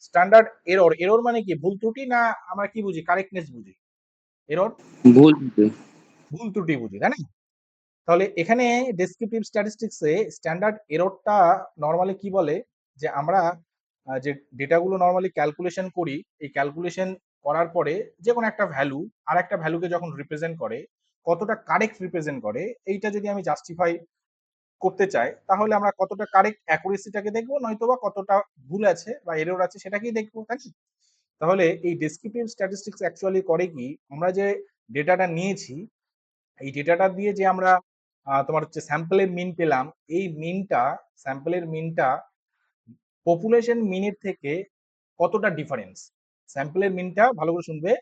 Speaker 1: standard error, error মানে কি? ভুল ত্রুটি, না আমরা কি বুঝি? কারেক্টনেস বুঝি। এরর
Speaker 2: ভুল।
Speaker 1: ভুল ত্রুটি বুঝি, তাই না? তাহলে এখানে ডেসক্রিপটিভ স্ট্যাটিস্টিক্সে স্ট্যান্ডার্ড এররটা নরমালি কি বলে, যে আমরা যে ডেটাগুলো নরমালি ক্যালকুলেশন করি, এই ক্যালকুলেশন করার পরে যে কোনো একটা ভ্যালু আর একটা ভ্যালুকে যখন রিপ্রেজেন্ট করে, কতটা কারেক্ট রিপ্রেজেন্ট করে, এইটা যদি আমি জাস্টিফাই করতে চাই, তাহলে আমরা কতটা কারেক্ট অ্যাকুরেসিটাকে দেখবো, নয়তো বা কতটা ভুল আছে বা এরর আছে সেটাকেই দেখবো, তাই না? তাহলে এই ডেসক্রিপটিভ স্ট্যাটিস্টিক্স অ্যাকচুয়ালি করে কি, আমরা যে ডেটাটা নিয়েছি, এই ডেটাটা দিয়ে যে আমরা তোমার হচ্ছে স্যাম্পলের মিন পেলাম, এই মিনটা, স্যাম্পলের মিনটা পপুলেশন মিনের থেকে কতটা ডিফারেন্স। স্যাম্পলের মিনটা ভালো করে শুনবে,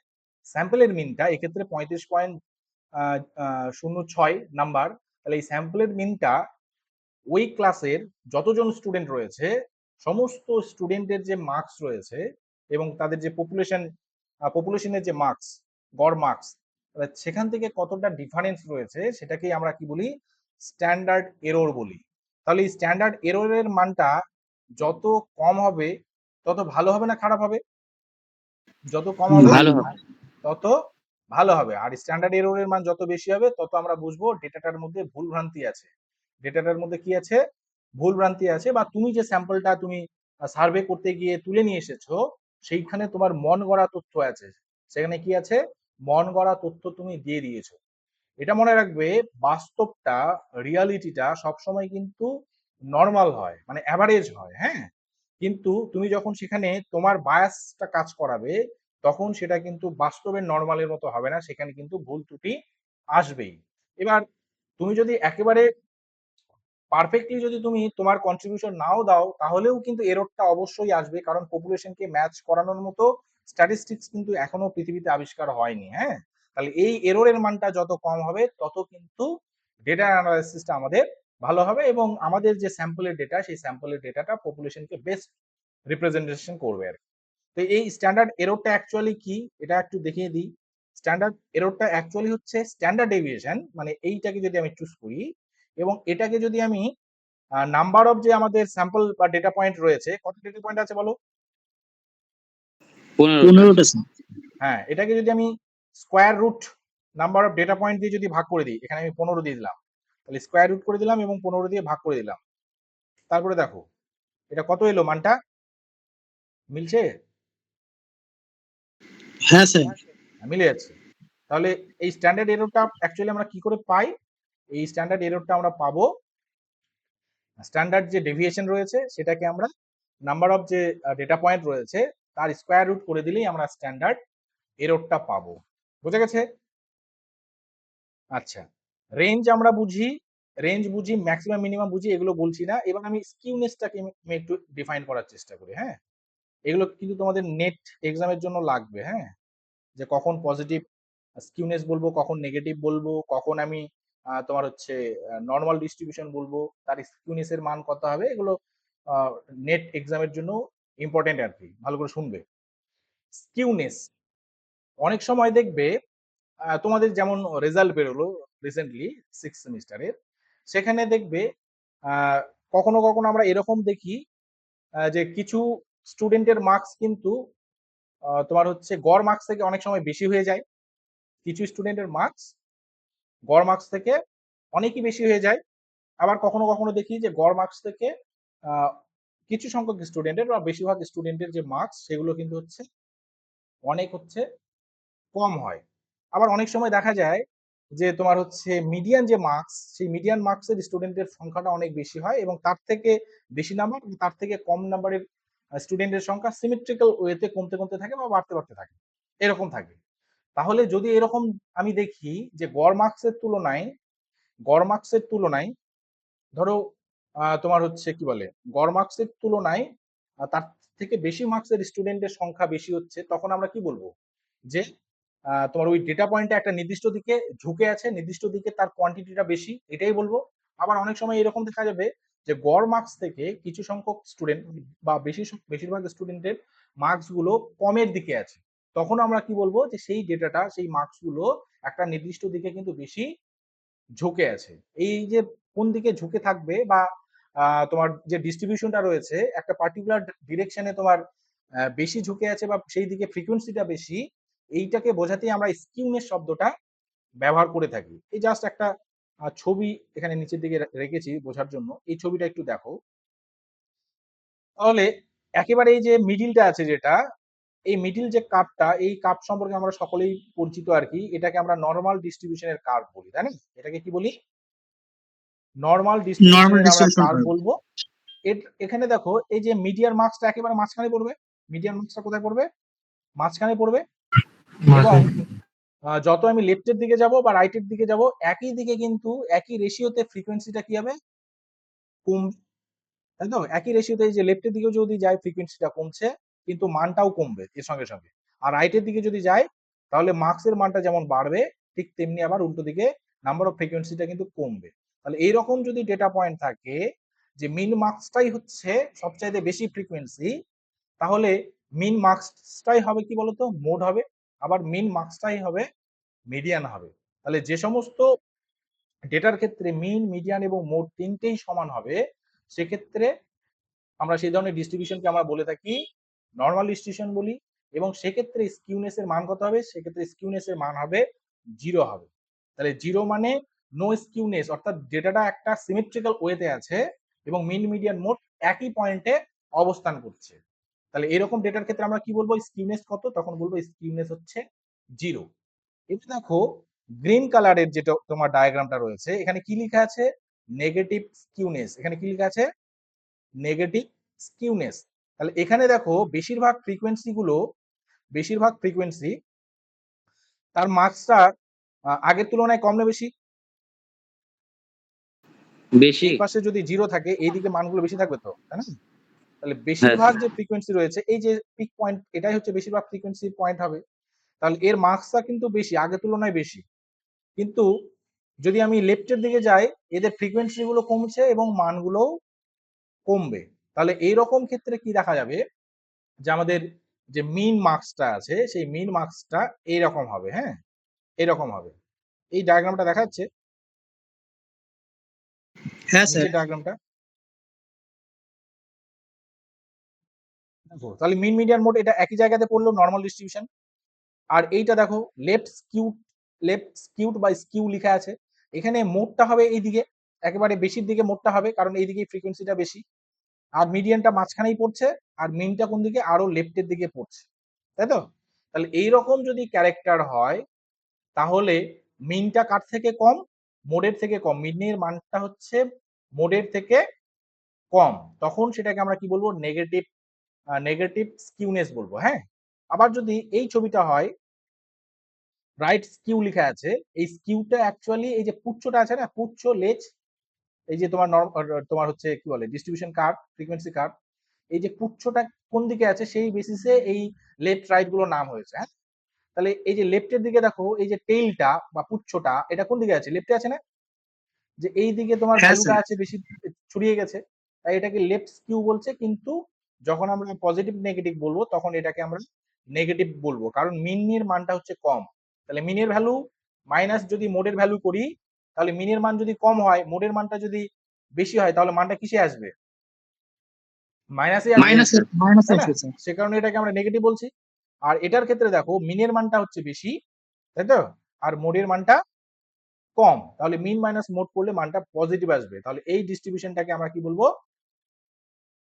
Speaker 1: স্যাম্পলের মিনটা এক্ষেত্রে 35.06 নাম্বার। তাহলে এই স্যাম্পলের মিনটা ওই ক্লাসের যতজন স্টুডেন্ট রয়েছে, সমস্ত স্টুডেন্টের যে মার্কস রয়েছে এবং তাদের যে পপুলেশনের যে মার্কস, গড় মার্কস, সেখান থেকে কতটা ডিফারেন্স রয়েছে সেটাকেই আমরা কি বলি? স্ট্যান্ডার্ড এরর বলি। তাহলে এই স্ট্যান্ডার্ড এররের মানটা যত কম হবে তত ভালো হবে না খারাপ হবে? যত কম হবে
Speaker 2: ভালো হবে।
Speaker 1: তত ভালো হবে। আর স্ট্যান্ডার্ড এররের মান যত বেশি হবে তত আমরা বুঝবো ডেটাটার মধ্যে ভুল ভ্রান্তি আছে। ডেটাটার মধ্যে কি আছে? ভুল ভ্রান্তি আছে, বা তুমি যে স্যাম্পলটা তুমি সার্ভে করতে গিয়ে তুলে নিয়ে এসেছো, সেইখানে তোমার মন গড়া তথ্য আছে। সেখানে কি আছে? মন গড়া তথ্য তুমি দিয়ে দিয়েছো। এটা মনে রাখবে, বাস্তবটা, রিয়ালিটিটা সবসময় কিন্তু নর্মাল হয়, মানে অ্যাভারেজ হয়। হ্যাঁ, কিন্তু তুমি যখন সেখানে তোমার বায়াসটা কাজ করাবে, তখন সেটা কিন্তু বাস্তবের নর্মালের মতো হবে না, সেখানে কিন্তু ভুল ত্রুটি আসবেই। এবার তুমি যদি একেবারে পারফেক্টলি যদি তুমি তোমার কন্ট্রিবিউশন নাও দাও, তাহলেও কিন্তু এররটা অবশ্যই আসবে, কারণ পপুলেশনকে ম্যাচ করানোর মতো স্ট্যাটিস্টিক্স কিন্তু এখনো পৃথিবীতে আবিষ্কার হয়নি। হ্যাঁ, তাহলে এই এররের মানটা যত কম হবে তত কিন্তু ডেটা অ্যানালাইসিসটা আমাদের ভালো হবে, এবং আমাদের যে স্যাম্পলের ডেটা, সেই স্যাম্পলের ডেটাটা পপুলেশনকে বেস্ট রিপ্রেজেন্টেশন করবে আর কি। তো এই স্ট্যান্ডার্ড এররটা অ্যাকচুয়ালি কি, এটা একটু দেখিয়ে দিই। স্ট্যান্ডার্ড এররটা অ্যাকচুয়ালি হচ্ছে স্ট্যান্ডার্ড ডেভিয়েশন, মানে এইটাকে যদি আমি চুজ করি এবং এটাকে যদি আমি নাম্বার অফ যে আমাদের স্যাম্পল বা ডেটা পয়েন্ট রয়েছে, কত ডেটা পয়েন্ট আছে বলো?
Speaker 2: 15টা।
Speaker 3: 15টা স্যার।
Speaker 1: হ্যাঁ, এটাকে যদি আমি square root number of data point দিয়ে যদি ভাগ করে দিই, এখানে আমি 15 দিয়ে দিলাম, তাহলে স্কোয়ার রুট করে দিলাম এবং 15 দিয়ে ভাগ করে দিলাম, তারপরে দেখো এটা কত এলো মানটা, মিলছে?
Speaker 3: হ্যাঁ স্যার।
Speaker 1: হ্যাঁ, মিলে যাচ্ছে। তাহলে এই স্ট্যান্ডার্ড এররটা অ্যাকচুয়ালি আমরা কি করে পাই? এই স্ট্যান্ডার্ড এররটা আমরা পাবো, স্ট্যান্ডার্ড যে ডেভিয়েশন রয়েছে সেটাকে আমরা নাম্বার অফ যে ডেটা পয়েন্ট রয়েছে তার স্কোয়ার রুট করে দিলেই আমরা স্ট্যান্ডার্ড এররটা পাবো। বোঝা গেছে? আচ্ছা, রেঞ্জ আমরা বুঝি, রেঞ্জ বুঝি, ম্যাক্সিমাম মিনিমাম বুঝি, এগুলো বলছি না। এবার আমি স্কিউনেসটাকে আমি একটু ডিফাইন করার চেষ্টা করি। হ্যাঁ, এগুলো কিন্তু তোমাদের নেট এক্সামের জন্য লাগবে। হ্যাঁ, যে কখন পজিটিভ স্কিউনেস বলবো, কখন নেগেটিভ বলবো, কখন আমি তোমার হচ্ছে নর্মাল ডিস্ট্রিবিউশন বলবো, তার স্কিউনেস এর মান কত হবে, এগুলো নেট এক্সামের জন্য ইম্পর্টেন্ট আর কি, ভালো করে শুনবে। স্কিউনেস অনেক সময় দেখবে তোমাদের যেমন রেজাল্ট বেরোলো রিসেন্টলি 6th সেমিস্টারের, সেখানে দেখবে আহ, কখনো কখনো আমরা এরকম দেখি যে কিছু স্টুডেন্টের মার্কস কিন্তু তোমার হচ্ছে গড় মার্কস থেকে অনেক সময় বেশি হয়ে যায়। কিছু স্টুডেন্টের মার্কস গড় মার্কস থেকে অনেকই বেশি হয়ে যায়। আবার কখনো কখনো দেখি যে গড় মার্কস থেকে আহ, কিছু সংখ্যক স্টুডেন্টের বা বেশিরভাগ স্টুডেন্টের যে মার্কস সেগুলো কিন্তু হচ্ছে অনেক হচ্ছে কম হয়। আবার অনেক সময় দেখা যায় যে তোমার হচ্ছে মিডিয়ান যে মার্কস, সেই মিডিয়ান মার্কসের স্টুডেন্টের সংখ্যাটা অনেক বেশি হয়, এবং তার থেকে বেশি নাম্বার এবং তার থেকে কম নাম্বারের স্টুডেন্টের সংখ্যা সিমেট্রিক্যাল ওয়েতে কমতে কমতে থাকে বা বাড়তে বাড়তে থাকে, এরকম থাকে। তাহলে যদি এরকম আমি দেখি যে গড় মার্কসের তুলনায় ধরো তোমার হচ্ছে কি বলে, গড় মার্কসের তুলনায় তার থেকে বেশি মার্কসের স্টুডেন্টের সংখ্যা বেশি হচ্ছে, তখন আমরা কি বলবো? যে তোমার ওই ডেটা পয়েন্টটা একটা নির্দিষ্ট দিকে ঝুঁকে আছে, নির্দিষ্ট দিকে তার কোয়ান্টিটিটা বেশি, এটাই বলবো। আবার অনেক সময় এরকম দেখা যাবে যে গড় মার্কস থেকে কিছু সংখ্যক স্টুডেন্ট বা বেশিরভাগ স্টুডেন্টের মার্কস গুলো কমের দিকে আছে, তখন আমরা কি বলবো যে সেই ডেটাটা, সেই মার্কস গুলো একটা নির্দিষ্ট দিকে কিন্তু বেশি ঝুঁকে আছে। এই যে কোন দিকে ঝুঁকে থাকবে বা তোমার যে ডিস্ট্রিবিউশনটা রয়েছে একটা পার্টিকুলার ডিরেকশনে তোমার বেশি ঝুঁকে আছে বা সেই দিকে ফ্রিকোয়েন্সিটা বেশি, এইটাকে বোঝাতেই আমরা স্কিউনেস শব্দটা ব্যবহার করে থাকি। এই জাস্ট একটা ছবি এখানে নিচের দিকে রেখেছি বোঝার জন্য, এই ছবিটা একটু দেখো। তাহলে একেবারে এই যে মিডিলটা আছে যেটা, এই মিডিল যে কার্ভটা, এই কার্ভ সম্পর্কে আমরা সকলেই পরিচিত আর কি। এটাকে আমরা নর্মাল ডিস্ট্রিবিউশনের কার্ভ বলি, তাই না? এটাকে কি বলি? নর্মাল
Speaker 3: নর্মাল
Speaker 1: ডিস্ট্রিবিউশনের আমরা
Speaker 3: ডিস্ট্রিবিউশন
Speaker 1: কার্ভ
Speaker 3: কার্ভ।
Speaker 1: বলবো। এখানে দেখো এই যে মিডিয়ার মার্কসটা একেবারে মাঝখানে পড়বে। মিডিয়ার মার্কসটা কোথায় পড়বে? মাঝখানে পড়বে। এবং যত আমি লেফটের দিকে যাব বা রাইটের দিকে যাব, একই দিকে কিন্তু একই রেশিওতে ফ্রিকোয়েন্সিটা কি হবে? কমবে, তাই তো? একই রেশিওতে এই যে লেফটের দিকেও যদি যায় ফ্রিকোয়েন্সিটা কমছে, কিন্তু মানটাও কমবে এর সঙ্গে সঙ্গে। আর রাইটের দিকে যদি যায় তাহলে মার্কসের মানটা যেমন বাড়বে, ঠিক তেমনি আবার উল্টো দিকে নাম্বার অফ ফ্রিকোয়েন্সিটা কিন্তু কমবে। তাহলে এইরকম যদি ডেটা পয়েন্ট থাকে যে মিন মার্কসটাই হচ্ছে সবচাইতে বেশি ফ্রিকোয়েন্সি, তাহলে মিন মার্কসটাই হবে কি বলতো? মোড হবে। আবার মিন মার্কসটাই হবে মিডিয়ান হবে। তাহলে যে সমস্ত ডেটার ক্ষেত্রে মিন, মিডিয়ান এবং মোড তিনটেই সমান হবে, সেক্ষেত্রে আমরা সেই ধরনের ডিস্ট্রিবিউশনকে আমরা বলে থাকি নর্মাল ডিস্ট্রিবিউশন বলি। এবং সেক্ষেত্রে স্কিউনেস এর মান কত হবে? সেক্ষেত্রে স্কিউনেস এর মান হবে 0 হবে। তাহলে 0 মানে নো স্কিউনেস, অর্থাৎ ডেটাটা একটা সিমেট্রিক্যাল ওয়েতে আছে এবং মিন, মিডিয়ান, মোড একই পয়েন্টে অবস্থান করছে। তাহলে এরকম ডেটার ক্ষেত্রে আমরা কি বলবো? স্কিউনেস কত? তখন বলবো স্কিউনেস হচ্ছে 0। এবার দেখো গ্রিন কালারের যেটা তোমার ডায়াগ্রামটা রয়েছে, এখানে কি লেখা আছে? Negative skewness. এখানে কি লেখা আছে? Negative skewness. তাহলে এখানে দেখো বেশিরভাগ ফ্রিকোয়েন্সি তার মার্কসটা আগের তুলনায় কম না বেশি?
Speaker 2: বেশি।
Speaker 1: এই পাশে যদি 0 থাকে এইদিকে মানগুলো বেশি থাকবে তো, তাই না? তাহলে
Speaker 2: হ্যাঁ
Speaker 1: বেশিরভাগ
Speaker 2: স্যার।
Speaker 1: যে ফ্রিকোয়েন্সি রয়েছে, এই যে পিক পয়েন্ট, এটাই হচ্ছে বেশিরভাগ ফ্রিকোয়েন্সি পয়েন্ট হবে। তাহলে এর মার্কসটা কিন্তু বেশি, আগের তুলনায় বেশি। কিন্তু যদি আমি লেফটের দিকে যাই, এদের ফ্রিকোয়েন্সি গুলো কমছে এবং মানগুলোও কমবে। তাহলে এইরকম ক্ষেত্রে কি দেখা যাবে? যে আমাদের যে মিন মার্কসটা আছে, সেই মিন মার্কসটা এইরকম হবে। হ্যাঁ, এরকম হবে। এই ডায়াগ্রামটা দেখাচ্ছে
Speaker 3: হ্যাঁ স্যার।
Speaker 1: নিচের ডায়াগ্রামটা দেখো। তাহলে মিন, মিডিয়ান, মোড এটা একই জায়গাতে পড়লো, নর্মাল ডিস্ট্রিবিউশন। আর এইটা দেখো লেফট স্কিউড বা স্কিউ লেখা আছে। এখানে মোডটা হবে এইদিকে, একেবারে বেশির দিকে মোডটা হবে, কারণ এইদিকে ফ্রিকোয়েন্সিটা বেশি। আর মিডিয়ানটা মাঝখানেই পড়ছে, আর মিনটা কোন দিকে? আরো লেফটের দিকে পড়ছে, তাই তো? তাহলে এইরকম যদি ক্যারেক্টার হয়, তাহলে মিনটা কার থেকে কম? মোডের থেকে কম। মিনের মানটা হচ্ছে মোডের থেকে কম, তখন সেটাকে আমরা কি বলবো? নেগেটিভ স্কিউনেস বলবো। হ্যাঁ, আবার যদি এই ছবিটা হয়, রাইট স্কিউ লেখা আছে, এই স্কিউটা অ্যাকচুয়ালি এই যে পুচ্ছটা আছে না, পুচ্ছ লেজ, এই যে তোমার হচ্ছে কি বলে ডিস্ট্রিবিউশন কার্ভ, ফ্রিকোয়েন্সি কার্ভ, এই যে পুচ্ছটা কোন দিকে আছে সেই বেসিসে এই লেফট রাইট গুলো নাম হয়েছে। হ্যাঁ, তাহলে এই যে লেফটের দিকে দেখো, এই যে টেইলটা বা পুচ্ছটা, এটা কোন দিকে আছে? লেফটে আছে না? যে এই দিকে তোমার
Speaker 3: হ্যাঁ
Speaker 1: ভ্যালুটা
Speaker 3: স্যার।
Speaker 1: আছে বেশি ছড়িয়ে গেছে, তাই এটাকে লেফট স্কিউ বলছে। কিন্তু যখন আমরা পজিটিভ নেগেটিভ বলবো, তখন এটাকে আমরা নেগেটিভ বলবো, কারণ মিনের মানটা হচ্ছে কম। তাহলে মিনের ভ্যালু মাইনাস যদি মোডের ভ্যালু করি, তাহলে মিনের মান যদি কম হয়, মোডের মানটা যদি বেশি হয়, তাহলে মানটা কিসে আসবে? মাইনাসে আসবে,
Speaker 3: মাইনাস
Speaker 1: তাই না?
Speaker 3: আসবে স্যার।
Speaker 1: সে কারণে এটাকে আমরা নেগেটিভ বলছি। আর এটার ক্ষেত্রে দেখো মিনের মানটা হচ্ছে বেশি, তাই তো? আর মোডের মানটা কম, তাহলে মিন মাইনাস মোড করলে মানটা পজিটিভ আসবে। তাহলে এই ডিস্ট্রিবিউশনটাকে আমরা কি বলবো?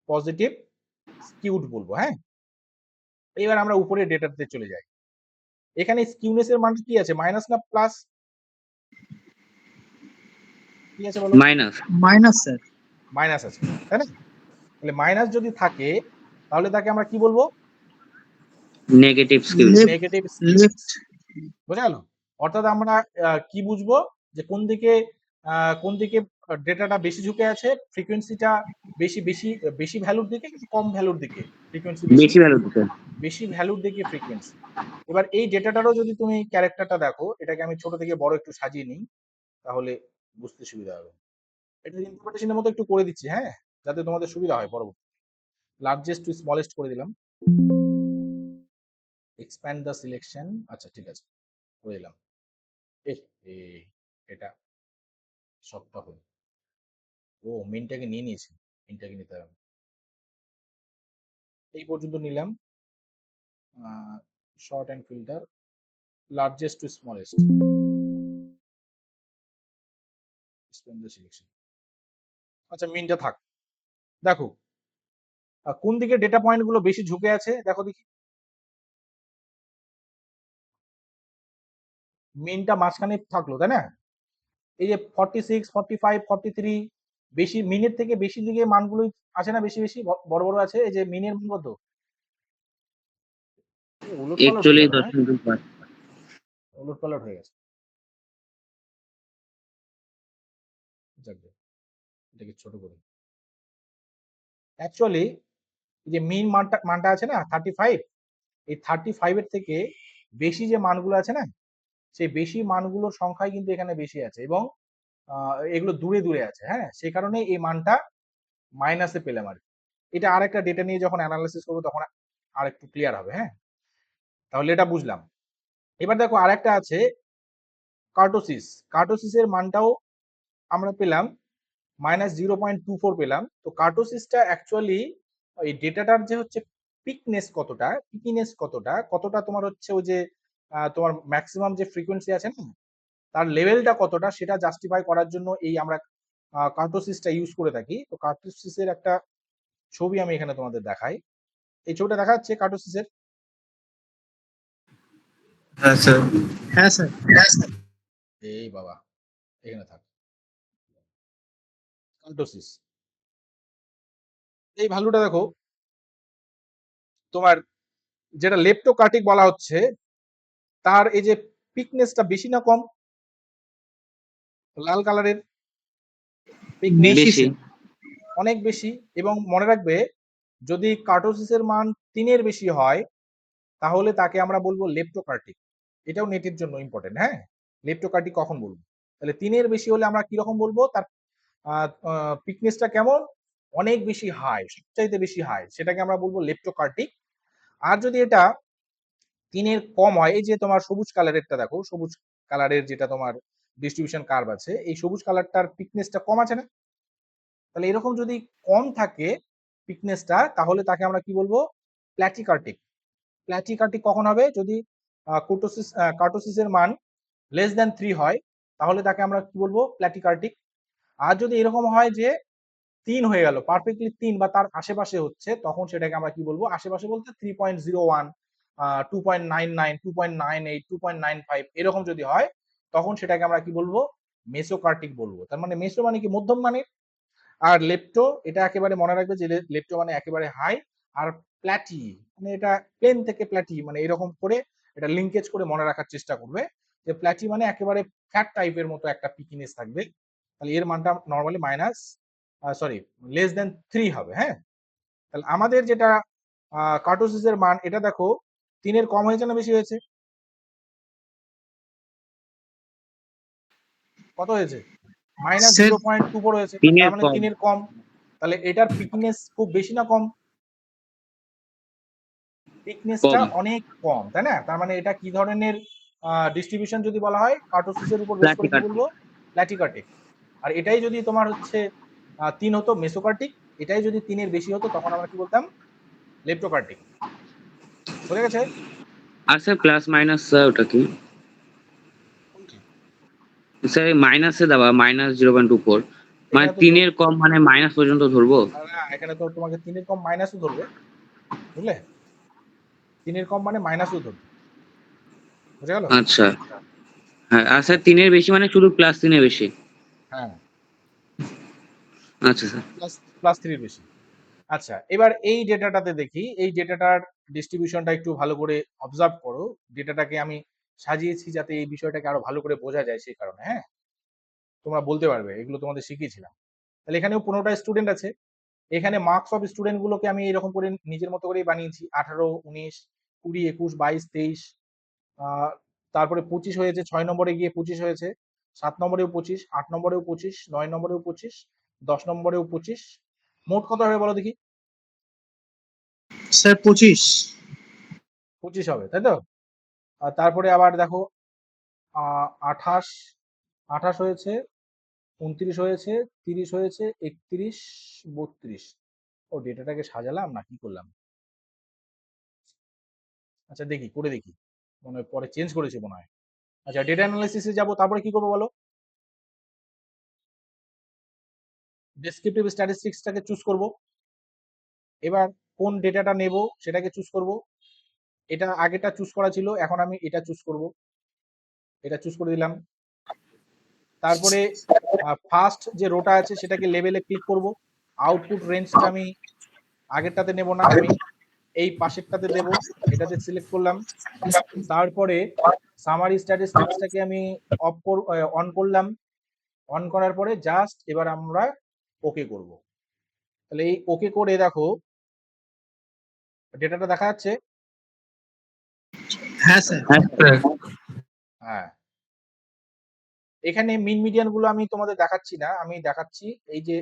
Speaker 1: পজিটিভ স্কিউড বলবো। হ্যাঁ, এবার আমরা উপরে ডেটাতে চলে যাই। এখানে স্কিউনেস এর মানটা কি আছে? মাইনাস না প্লাস? কি আছে বলো?
Speaker 2: মাইনাস।
Speaker 3: Minus sir.
Speaker 1: মাইনাস আছে, তাই না? তাহলে মাইনাস যদি থাকে, তাহলে তাকে আমরা কি বলবো?
Speaker 2: Negative skew.
Speaker 3: Left
Speaker 1: negative skew.
Speaker 3: Left.
Speaker 1: বোঝা গেল? অর্থাৎ আমরা কি বুঝবো? যে কোন দিকে ডেটাটা বেশি ঝুঁকে আছে, ফ্রিকোয়েন্সিটা বেশি বেশি বেশি ভ্যালুর দিকে কিন্তু কম ভ্যালুর দিকে ফ্রিকোয়েন্সি বেশি,
Speaker 2: বেশি ভ্যালু দিতে।
Speaker 1: বেশি ভ্যালুর দিকে ফ্রিকোয়েন্সি। এবার এই ডেটাটারও যদি তুমি ক্যারেক্টারটা দেখো, এটাকে আমি ছোট থেকে বড় একটু সাজিয়ে নিই, তাহলে বুঝতে সুবিধা হবে। এটা ইন্টারপ্রিটেশনের মতো একটু করে দিচ্ছি, হ্যাঁ, যাতে তোমাদের সুবিধা হয় পরবর্তী। লার্জেস্ট টু স্মলেস্ট করে দিলাম, এক্সপ্যান্ড দ্য সিলেকশন, আচ্ছা ঠিক আছে করে দিলাম। এ এ, এটা সপ্তাহ, ও মিনটাকে নিয়ে নিয়েছি, মিনটাকে নিতে হবে, এই পর্যন্ত নিলাম। Short and filter, largest two smallest, expand the selection, আচ্ছা মিনটা থাক। দেখো কোন দিকে ডেটা পয়েন্ট গুলো বেশি ঝুঁকে আছে দেখো দেখি, মিনটা মাঝখানে থাকলো তাই না, এই যে 46 45 43, বেশি মিনের থেকে বেশি দিকে মানগুলোই আছে না, বেশি বেশি বড় বড় আছে, এই যে মিনের মান কত, উলট পালট হয়ে
Speaker 2: 41
Speaker 1: গেল, হ্যাঁ
Speaker 2: দশমিক 5।
Speaker 1: উলট পালট হয়ে গেছে, যাক গে, এটাকে ছোট করি। অ্যাকচুয়ালি যে মিন মানটা মানটা আছে না 35, এই 35 এর থেকে বেশি যে মানগুলো আছে না, সেই বেশি মানগুলোর সংখ্যাই কিন্তু এখানে বেশি আছে, এবং এগুলো দূরে দূরে আছে, হ্যাঁ, সেই কারণে এই মানটা মাইনাসে পেলাম আর কি। এটা আরেকটা ডেটা নিয়ে যখন অ্যানালাইসিস করবো তখন আর একটু ক্লিয়ার হবে, হ্যাঁ, তাহলে এটা বুঝলাম। এবার দেখো আরেকটা আছে কার্টোসিস, কার্টোসিসের মানটাও আমরা পেলাম -0.24 পেলাম। তো কার্টোসিসটা অ্যাকচুয়ালি এই ডেটাটার যে হচ্ছে পিকনেস কতটা, পিকিনেস কতটা, কতটা তোমার হচ্ছে ওই যে তোমার ম্যাক্সিমাম যে ফ্রিকোয়েন্সি আছে না, তার লেভেলটা কতটা সেটা জাস্টিফাই করার জন্য এই আমরা কার্টোসিসটা ইউজ করে থাকি। তো কার্টোসিসের একটা ছবি আমি এখানে তোমাদের দেখাই, এই ছবিটা দেখা যাচ্ছে কার্টোসিসের,
Speaker 3: হ্যাঁ স্যার। হ্যাঁ স্যার।
Speaker 1: এই বাবা এখানে থাক, কার্টোসিস এই ভ্যালুটা দেখো, তোমার যেটা লেপ্টোকার্টিক বলা হচ্ছে, তার এই যে পিকনেসটা বেশি না কম, লাল কালারের পিকনেস
Speaker 3: বেশি
Speaker 2: বেশি।
Speaker 3: স্যার।
Speaker 1: অনেক বেশি। এবং মনে রাখবে যদি কার্টোসিসের মান 3-এর বেশি হয় তাহলে তাকে আমরা বলবো লেপ্টোকার্টিক, এটাও নেটের জন্য ইম্পর্টেন্ট, হ্যাঁ, লেপ্টোকার্টিক কখন বলবো, তাহলে 3-এর বেশি হলে আমরা কিরকম বলবো, তার পিকনেসটা কেমন, অনেক বেশি হাই, সবচাইতে বেশি হাই, সেটাকে আমরা বলবো লেপ্টোকার্টিক। আর যদি এটা 3-এর কম হয়, এই যে তোমার সবুজ কালারেরটা দেখো, সবুজ কালারের যেটা তোমার ডিস্ট্রিবিউশন কার্ভ আছে, এই সবুজ কালারটার পিকনেসটা কম আছে না, তাহলে এরকম যদি কম থাকে পিকনেসটা, তাহলে তাকে আমরা কি বলবো, প্ল্যাটিকার্টিক। প্ল্যাটিকার্টিক কখন হবে, যদি কার্টোসিসের মান <3 হয়, তাহলে তাকে আমরা কি বলবো, প্ল্যাটিকার্টিক। আর যদি এরকম হয় যে 3 হয়ে গেল, পারফেক্টলি 3 বা তার আশেপাশে হচ্ছে, তখন সেটাকে আমরা কি বলবো, আশেপাশে বলতে 3.01, 2.99, 2.98, 2.95 এরকম যদি হয়, তখন সেটাকে আমরা কি বলবো, মেসোকার্টিক বলবো। তার মানে মেসো মানে কি, মধ্যম মানের। আর লেপ্টো, এটা একেবারে মনে রাখবে যে লেপ্টো মানে একেবারে হাই। আর প্ল্যাটি মানে এটা প্লেন থেকে প্ল্যাটি, মানে এরকম করে এটা লিঙ্কেজ করে মনে রাখার চেষ্টা করবে, যে প্ল্যাটি মানে একেবারে ফ্যাট টাইপের মতো একটা পিকিনেস থাকবে, তাহলে এর মানটা নর্মালি -3 হবে, হ্যাঁ। তাহলে আমাদের যেটা কার্টোসিসের মান, এটা দেখো 3-এর কম হয়েছে না বেশি হয়েছে, কত হয়েছে,
Speaker 3: স্যার
Speaker 1: -0.24 হয়েছে,
Speaker 2: 3
Speaker 1: তার
Speaker 2: এর
Speaker 1: মানে
Speaker 2: কম।
Speaker 1: 3-এর কম। তাহলে এটার পিকিনেস খুব বেশি না কম, থিকনেসটা
Speaker 2: কম।
Speaker 1: অনেক কম, তাই না, তার মানে এটা কি ধরনের ডিস্ট্রিবিউশন যদি বলা হয়, কার্টোসিসের উপর বেস করে কি
Speaker 2: প্লাটিকার্টিক।
Speaker 1: বলবো, প্ল্যাটিকার্টিক। আর এটাই যদি তোমার হচ্ছে 3 হতো, মেসোকার্টিক। এটাই যদি 3-এর বেশি হতো, তখন আমরা কি বলতাম, লেপ্টোকার্টিক। বুঝে গেছে
Speaker 2: আর স্যার প্লাস মাইনাস ওটা কি? স্যার মাইনাসে দেওয়া -0.24, মানে
Speaker 1: এখানে তো
Speaker 2: 3 এর কম মানে মাইনাস পর্যন্ত ধরবো?
Speaker 1: এখানে তো তোমাকে 3-এর কম মাইনাসও ধরবে, বুঝলে, 3-এর কম মানে মাইনাসও ধরবে, বুঝে গেল,
Speaker 2: আচ্ছা। হ্যাঁ, আর স্যার
Speaker 1: আচ্ছা
Speaker 2: 3 এর বেশি মানে শুধু প্লাস 3 এর বেশি?
Speaker 1: হ্যাঁ,
Speaker 2: আচ্ছা স্যার।
Speaker 1: প্লাস প্লাস 3-এর বেশি। আচ্ছা এবার এই ডেটাটাতে দেখি, এই ডেটাটার ডিস্ট্রিবিউশনটা একটু ভালো করে অবজার্ভ করো, ডেটাটাকে আমি সাজিয়েছি যাতে এই বিষয়টাকে আরো ভালো করে বোঝা যায়, সেই কারণে, হ্যাঁ, তোমরা বলতে পারবে, এগুলো তোমাদের শিখিয়েছিলাম। তাহলে এখানেও 15টা স্টুডেন্ট আছে, এখানে মার্কস অফ স্টুডেন্ট গুলোকে আমি এরকম করে নিজের মতো করেই বানিয়েছি, 18, 19, 20, 21, 22, 23, তারপরে 25 হয়েছে, 6 নম্বরে গিয়ে 25 হয়েছে, 7 নম্বরেও 25, 8 নম্বরেও 25, 9 নম্বরেও 25, 10 নম্বরেও 25, মোট কত হবে বলো দেখি?
Speaker 3: স্যার 25।
Speaker 1: 25 হবে, তাই তো? আর তারপরে আবার দেখো 28, 28 হয়েছে, 29 হয়েছে, 30 হয়েছে, 31, 32। ও ডেটাটাকে সাজালাম না কি করলাম? আচ্ছা দেখি, করে দেখি। মনে হয় পরে চেঞ্জ করেছে মনে হয়। আচ্ছা ডেটা অ্যানালাইসিসে যাবো, তারপরে কি করবো বলো? ডেসক্রিপটিভ স্ট্যাটিস্টিক্সটাকে চুজ করব। এবার কোন ডেটাটা নেব সেটাকে চুজ করব। এটা আগেটা চুজ করা ছিল, এখন আমি এটা চুজ করব। এটা চুজ করে দিলাম। তারপরে ফার্স্ট যে রোটা আছে সেটাকে লেবেলে ক্লিক করব। আউটপুট রেঞ্জটা আমি আগেরটাতে নেব না, আমি এই পাশেরটাতে দেব। এটাতে সিলেক্ট করলাম। তারপরে সামারি স্ট্যাটিস্টিক্সটাকে আমি অন করলাম। অন করার পরে জাস্ট এবার আমরা ওকে করব। তাহলে এই ওকে করে দেখো ডেটাটা দেখা যাচ্ছে।
Speaker 3: হ্যাঁ স্যার।
Speaker 1: হ্যাঁ, এখানে মিন মিডিয়ান গুলো আমি তোমাদের দেখাচ্ছি না, আমি দেখাচ্ছি এই যে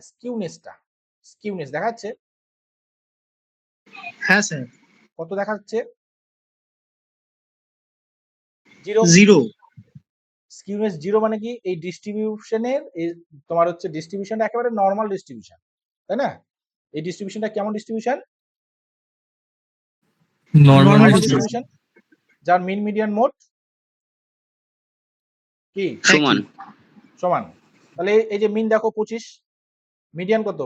Speaker 1: স্কিউনেসটা। স্কিউনেস দেখাচ্ছে
Speaker 3: হ্যাঁ স্যার।
Speaker 1: কত দেখাচ্ছে? 0।
Speaker 3: 0।
Speaker 1: স্কিউনেস 0 মানে কি? এই ডিস্ট্রিবিউশনের তোমার হচ্ছে ডিস্ট্রিবিউশনটা একেবারে নর্মাল ডিস্ট্রিবিউশন, তাই না? এই ডিস্ট্রিবিউশনটা কেমন distribution?
Speaker 3: Normal
Speaker 1: normal
Speaker 3: distribution.
Speaker 1: Distribution, যার মিন মিডিয়ান মোড কি
Speaker 2: সমান।
Speaker 1: সমান। তাহলে এই যে মিন দেখো 25, মিডিয়ান কত?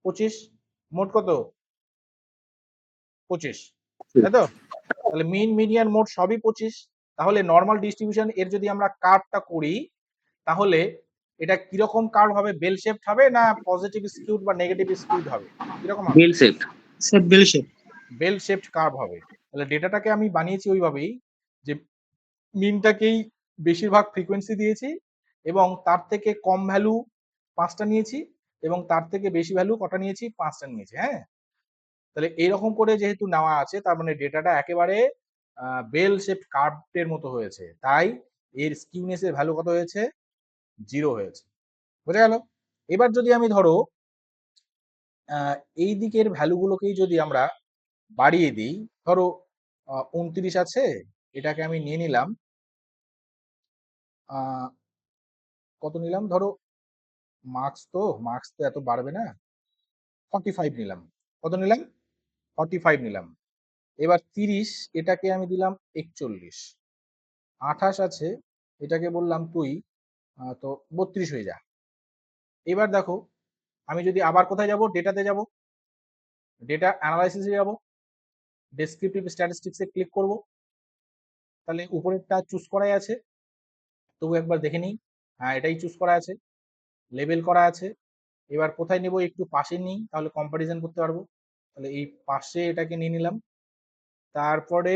Speaker 1: 25, মোড কত? 25, তাই তো? তাহলে মিন মিডিয়ান মোড সবই 25। তাহলে নর্মাল ডিস্ট্রিবিউশন এর যদি আমরা কার্ভটা করি, তাহলে এটা কিরকম কার্ভ হবে? বেল শেপড হবে না পজিটিভ স্কিউড বা নেগেটিভ স্কিউড হবে? কিরকম হবে?
Speaker 2: Bell set.
Speaker 3: Sir bell shape.
Speaker 1: Bell shaped curve হবে। তাহলে ডেটাটাকে আমি বানিয়েছি ওইভাবেই যে মিনটাকেই বেশিরভাগ ফ্রিকোয়েন্সি দিয়েছি এবং তার থেকে কম ভ্যালু 5টা নিয়েছি এবং তার থেকে বেশি ভ্যালু কটা নিয়েছি? 5টা নিয়েছি। হ্যাঁ, তাহলে এইরকম করে যেহেতু নেওয়া আছে তার মানে ডেটাটা একেবারে বেল শেপড কার্ভের মতো হয়েছে, তাই এর স্কিউনেস এর ভ্যালু কত হয়েছে? 0 হয়েছে। বোঝা গেল? এবার যদি আমি ধরো এই দিকের ভ্যালুগুলোকেই যদি আমরা বাড়িয়ে দিই, ধরো 29 আছে, এটাকে আমি নিয়ে নিলাম, কত নিলাম ধরো, মার্কস তো এত বাড়বে না, 45 নিলাম। কত নিলাম? 45 নিলাম। এবার 30, এটাকে আমি দিলাম 41। 28 আছে, এটাকে বললাম তুই তো 32 হয়ে যা। এবার দেখো আমি যদি আবার কোথায় যাব? ডেটাতে যাব, ডেটা অ্যানালাইসিসে যাব, ডেসক্রিপটিভ স্ট্যাটিস্টিক্সে ক্লিক করব। তাহলে উপরেরটা চুজ করাই আছে, তবু একবার দেখে নিই। হ্যাঁ, এটাই চুজ করা আছে, লেবেল করা আছে। এবার কোথায় নেব? একটু পাশে নিই, তাহলে কম্পারিজন করতে পারবো। তাহলে এই পাশে এটাকে নিয়ে নিলাম। তারপরে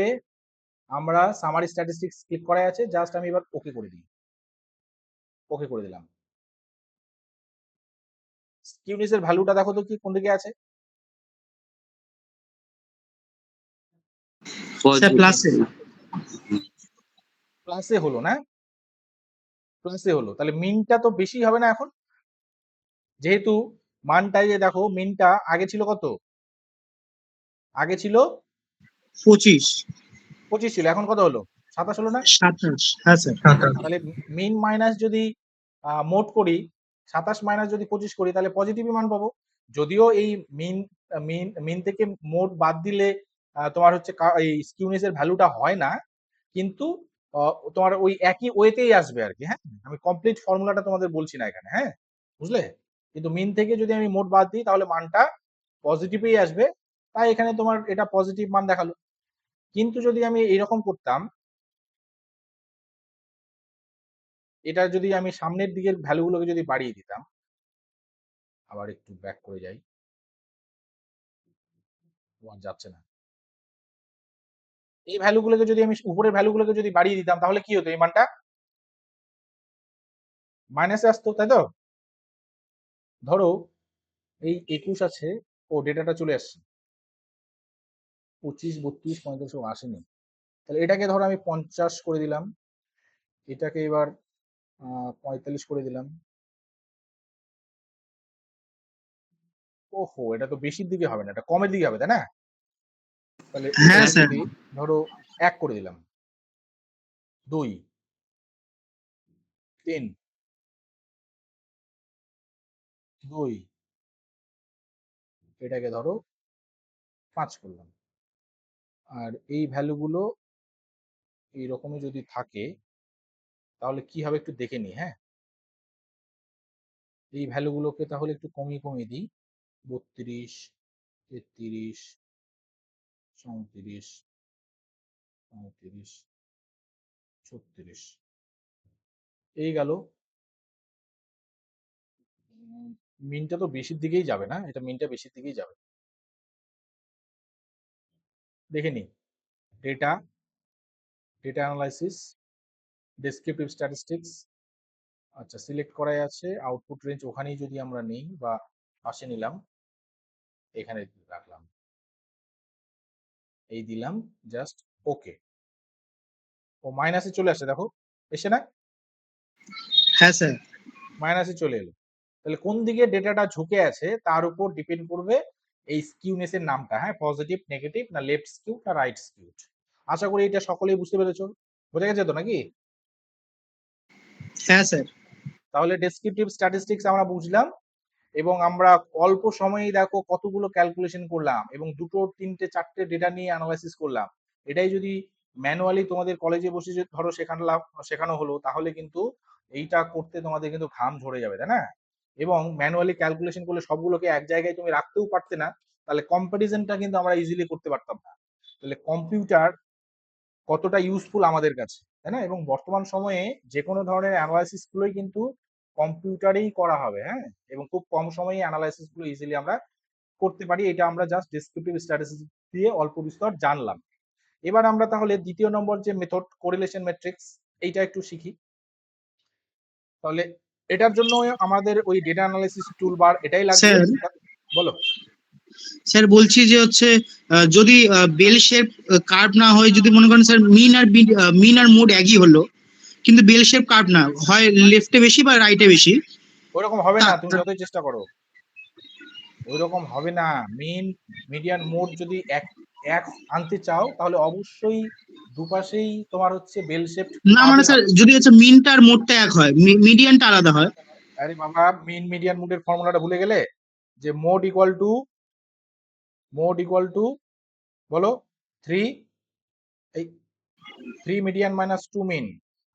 Speaker 1: আমরা সামারি স্ট্যাটিস্টিক্স ক্লিক করাই আছে, জাস্ট আমি এবার ওকে করে দিই। ওকে করে দিলাম। স্কিউনেসের ভ্যালুটা দেখো তো কি কোন দিকে আছে?
Speaker 3: স্যার প্লাসে।
Speaker 1: প্লাসে হলো না? প্লাসে হলো, তাহলে মিনটা তো বেশি হবে না এখন? যেহেতু মানটাই যে দেখো, মিনটা আগে ছিল কত? আগে ছিল
Speaker 3: 25।
Speaker 1: 25 ছিল, এখন কত হলো? 27 হলো না?
Speaker 3: 27। হ্যাঁ স্যার।
Speaker 1: তাহলে মিন মাইনাস যদি মোড করি, 27 মাইনাস যদি 25 করি, তাহলে পজিটিভই মান পাবো। যদিও এই মিন মিন মিন থেকে মোড বাদ দিলে তোমার হচ্ছে এই স্কিউনেস এর ভ্যালুটা হয় না, কিন্তু তোমার ওই একই ওয়েতেই আসবে আর কি। হ্যাঁ, আমি কমপ্লিট ফর্মুলাটা তোমাদের বলছি না এখানে। হ্যাঁ, বুঝলে? কিন্তু মিন থেকে যদি আমি মোড বাদ দিই তাহলে মানটা পজিটিভই আসবে, তাই এখানে তোমার এটা পজিটিভ মান দেখালো। কিন্তু যদি আমি এইরকম করতাম, এটা যদি আমি সামনের দিকের ভ্যালুগুলোকে যদি বাড়িয়ে দিতাম, আবার একটু ব্যাক করে যাই, আর যাচ্ছে না। এই ভ্যালুগুলোকে যদি আমি উপরের ভ্যালুগুলোকে যদি বাড়িয়ে দিতাম, তাহলে কি হতো? এই মানটা মাইনাসে আসতো, তাই তো? ধরো এই 21 আছে, ও ডেটাটা চলে আসছে, 25, 32, 35 আসেনি। তাহলে এটাকে ধরো আমি 50 করে দিলাম। এটাকে এবার 45 করে দিলাম। ওহো, এটা তো বেশির দিকে হবে না, এটা কমের দিকে হবে, তাই না? তাহলে
Speaker 3: হ্যাঁ
Speaker 1: এটাকে
Speaker 3: স্যার।
Speaker 1: যদি ধরো 1 করে দিলাম, 2, 3, 2, এটাকে ধরো 5 করলাম। আর এই ভ্যালুগুলো এইরকমই যদি থাকে তাহলে কি হবে একটু দেখে নিই, হ্যাঁ? এই ভ্যালুগুলোকে তাহলে একটু কমিয়ে কমিয়ে দিই। 32, 33, 34, 35, 36, এই গেল। মিনটা তো বেশির দিকেই যাবে না, এটা মিনটা বেশির দিকেই যাবে। দেখে নিই। Data, data analysis, descriptive statistics, আচ্ছা সিলেক্ট করাই আছে। আউটপুট রেঞ্জ ওখানেই যদি আমরা নেই বা পাশে নিলাম, এখানে রাখলাম, এই দিলাম, জাস্ট ওকে। ও মাইনাসে চলে আসছে, দেখো এসে না,
Speaker 3: হ্যাঁ স্যার।
Speaker 1: মাইনাসে চলে এলো। তাহলে কোন দিকে ডেটাটা ঝুঁকে আছে তার উপর ডিপেন্ড করবে এই স্কিউনেস এর নামটা, হ্যাঁ? পজিটিভ, নেগেটিভ, না লেফট স্কিউ না রাইট স্কিউড। আশা করি এটা সকলেই বুঝতে পেরেছো, বোঝা গেছে তো নাকি?
Speaker 3: হ্যাঁ স্যার।
Speaker 1: তাহলে ডেসক্রিপটিভ স্ট্যাটিস্টিক্স আমরা বুঝলাম, এবং আমরা অল্প সময়েই দেখো কতগুলো ক্যালকুলেশন করলাম এবং 2, 3, 4টে ডেটা নিয়ে অ্যানালাইসিস করলাম। এটাই যদি ম্যানুয়ালি তোমাদের কলেজে বসে যে ধরো শেখানো হলো, তাহলে কিন্তু এইটা করতে তোমাদের কিন্তু ঘাম ঝরে যাবে, তাই না? এবং ম্যানুয়ালি ক্যালকুলেশন করলে সবগুলোকে এক জায়গায় তুমি রাখতেও পারতে না, তাহলে কম্পারিজনটা কিন্তু আমরা ইজিলি করতে পারতাম না। তাহলে কম্পিউটার কতটা ইউজফুল আমাদের কাছে, তাই না? এবং বর্তমান সময়ে যে কোনো ধরনের অ্যানালাইসিস গুলোই কিন্তু কম্পিউটারেই করা হবে, হ্যাঁ? এবং খুব কম সময়ে অ্যানালাইসিস গুলো ইজিলি আমরা করতে পারি। এটা আমরা জাস্ট ডেসক্রিপটিভ স্ট্যাটিস্টিক্স দিয়ে অল্প বিস্তর জানলাম। এবার আমরা তাহলে দ্বিতীয় নম্বর যে মেথড, কোরিলেশন ম্যাট্রিক্স, এইটা একটু শিখি। তাহলে এটার জন্য আমাদের ওই ডেটা অ্যানালাইসিস টুলবার এটাই লাগবে।
Speaker 3: স্যার,
Speaker 1: বলো।
Speaker 3: স্যার বলছি যে হচ্ছে যদি বেল শেপ কার্ভ না হয়, যদি মনে করেন স্যার মিন আর মোড একই হলো, কিন্তু বেল শেপ কার্ভ না হয়, লেফটে বেশি বা রাইটে বেশি,
Speaker 1: ওইরকম হবে না,
Speaker 3: তা-
Speaker 1: তুমি
Speaker 3: তা-
Speaker 1: যতই চেষ্টা করো, ওইরকম হবে না। মিন, মিডিয়ান, মোড যদি এক এক আনতে চাও তাহলে অবশ্যই দুপাশেই তোমার হচ্ছে বেল শেপড
Speaker 3: না মানে
Speaker 1: কার্ভই
Speaker 3: স্যার
Speaker 1: হবে।
Speaker 3: যদি হচ্ছে মিনটা আর মোডটা এক হয়, মিডিয়ানটা আলাদা হয়।
Speaker 1: আরে বাবা, মিন মিডিয়ান মোডের ফর্মুলাটা ভুলে গেলে? যে মোড ইকুয়াল টু বলো 3, এই 3 মিডিয়ান মাইনাস 2 মিন।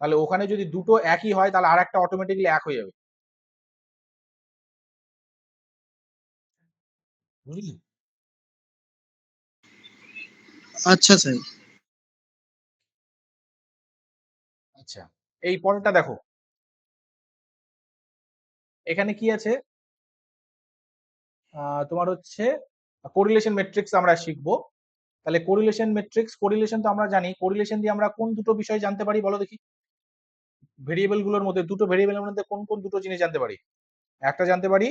Speaker 1: তাহলে ওখানে যদি দুটো একই হয় তাহলে আর একটা অটোমেটিকলি এক হয়ে যাবে, বুঝলি?
Speaker 3: আচ্ছা স্যার।
Speaker 1: আচ্ছা, এই পরেরটা দেখো, এখানে কি আছে? তোমার হচ্ছে কোরিলেশন ম্যাট্রিক্স আমরা শিখবো। তাহলে কোরিলেশন ম্যাট্রিক্স, কোরিলেশন তো আমরা জানি, কোরিলেশন দিয়ে আমরা কোন দুটো বিষয় জানতে পারি বলো দেখি? ভেরিয়েবল গুলোর মধ্যে, দুটো ভেরিয়েবলের মধ্যে কোন কোন দুটো জিনিস জানতে পারি? একটা জানতে পারি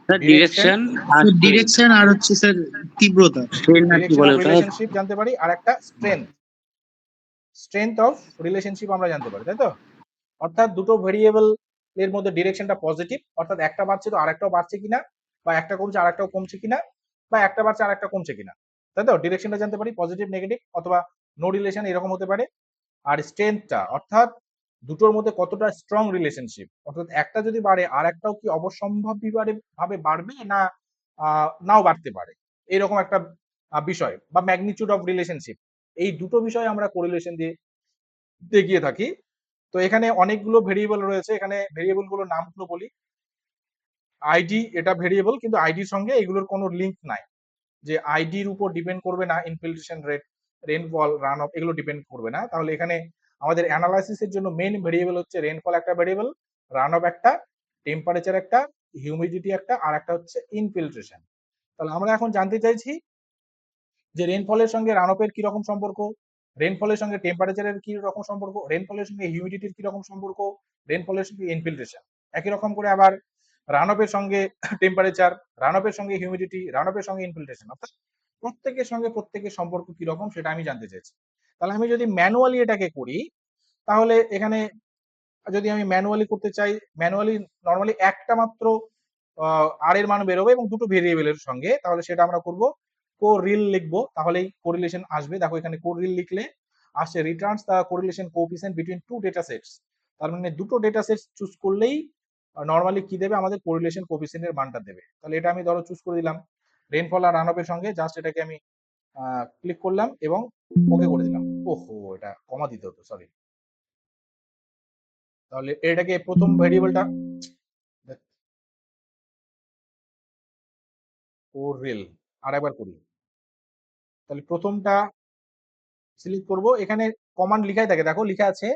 Speaker 2: স্যার
Speaker 1: ডিরেকশন,
Speaker 2: ডিরেকশন আর স্ট্রেন।
Speaker 3: ডিরেকশন আর হচ্ছে স্যার তীব্রতা।
Speaker 2: স্ট্রেন না কি
Speaker 1: ডিরেকশন
Speaker 2: বলে
Speaker 1: অফ
Speaker 2: ওটা?
Speaker 1: রিলেশনশিপ জানতে পারি, আর একটা স্ট্রেংথ, স্ট্রেংথ অফ রিলেশনশিপ আমরা জানতে পারি, তাই তো? অর্থাৎ দুটো ভেরিয়েবল এর মধ্যে ডিরেকশনটা পজিটিভ, অর্থাৎ একটা বাড়ছে তো আরেকটাও বাড়ছে কিনা, বা একটা কমছে আরেকটাও কমছে কিনা, বা একটা বাড়ছে আরেকটা কমছে কিনা, তাই তো? ডিরেকশনটা জানতে পারি, পজিটিভ, নেগেটিভ, অথবা নো রিলেশন এরকম হতে পারে। আর স্ট্রেংথটা অর্থাৎ দুটোর মধ্যে কতটা স্ট্রং রিলেশনশিপ, অর্থাৎ একটা যদি বাড়ে আর একটাও কি অবশ্যম্ভাবী ভাবে বাড়বে, না নাও বাড়তে পারে, এরকম একটা বিষয়, বা ম্যাগনিটিউড অফ রিলেশনশিপ। এই দুটো বিষয় আমরা কোরিলেশন দিয়ে দেখিয়ে থাকি। তো এখানে অনেকগুলো ভেরিয়েবল রয়েছে, এখানে ভেরিয়েবল গুলোর নামগুলো বলি। আইডি, এটা ভেরিয়েবল, কিন্তু আইডির সঙ্গে এগুলোর কোনো লিঙ্ক নাই, যে আইডির উপর ডিপেন্ড করবে না infiltration rate, rainfall, run of, এগুলো ডিপেন্ড করবে না। তাহলে এখানে আমাদের অ্যানালাইসিসের জন্য মেইন ভেরিয়েবল হচ্ছে রেনফল একটা ভেরিয়েবল, রান অফ একটা, টেম্পারেচার একটা, হিউমিডিটি একটা, আর একটা হচ্ছে ইনফিল্ট্রেশন। তাহলে আমরা এখন জানতে চাইছি যে রেনফলের সঙ্গে রান অফের কি রকম সম্পর্ক, রেনফলের সঙ্গে টেম্পারেচারের কি রকম সম্পর্ক, রেনফলের সঙ্গে হিউমিডিটির কি রকম সম্পর্ক, রেনফলের সঙ্গে ইনফিল্ট্রেশন। একই রকম করে আবার রান অফের সঙ্গে টেম্পারেচার, রান অফের সঙ্গে হিউমিডিটি, রান অফের সঙ্গে ইনফিল্ট্রেশন, অর্থাৎ প্রত্যেকের সঙ্গে প্রত্যেকের সম্পর্ক কি রকম সেটা আমি জানতে চাইছি। তাহলে আমি যদি ম্যানুয়ালি এটাকে করি, তাহলে এখানে যদি আমি ম্যানুয়ালি করতে চাই, ম্যানুয়ালি নর্মালি একটা মাত্র আর এর মান বেরোবে এবং দুটো ভেরিয়েবলের সঙ্গে, তাহলে সেটা আমরা করব কো রিল লিখবো, তাহলেই কোরিলেশন আসবে। দেখো এখানে কো রিল লিখলে আসছে returns the correlation coefficient between two data sets. তার মানে দুটো ডেটা সেটস চুজ করলেই নর্মালি কি দেবে, আমাদের কোরিলেশন কোএফিসিয়েন্টের মানটা দেবে। তাহলে এটা আমি ধরো চুজ করে দিলাম রেইনফল আর রানঅফের সঙ্গে, জাস্ট এটাকে আমি ক্লিক করলাম এবং ওকে করে দিলাম। ওহো, এটা কমা দিতে হতো, সরি। তাহলে এটাকে প্রথম ভেরিয়েবলটা ও রিল আর একবার করি। তাহলে প্রথমটা সিলেক্ট করব, এখানে কমান্ড লিখাই থাকে, দেখো লিখা আছে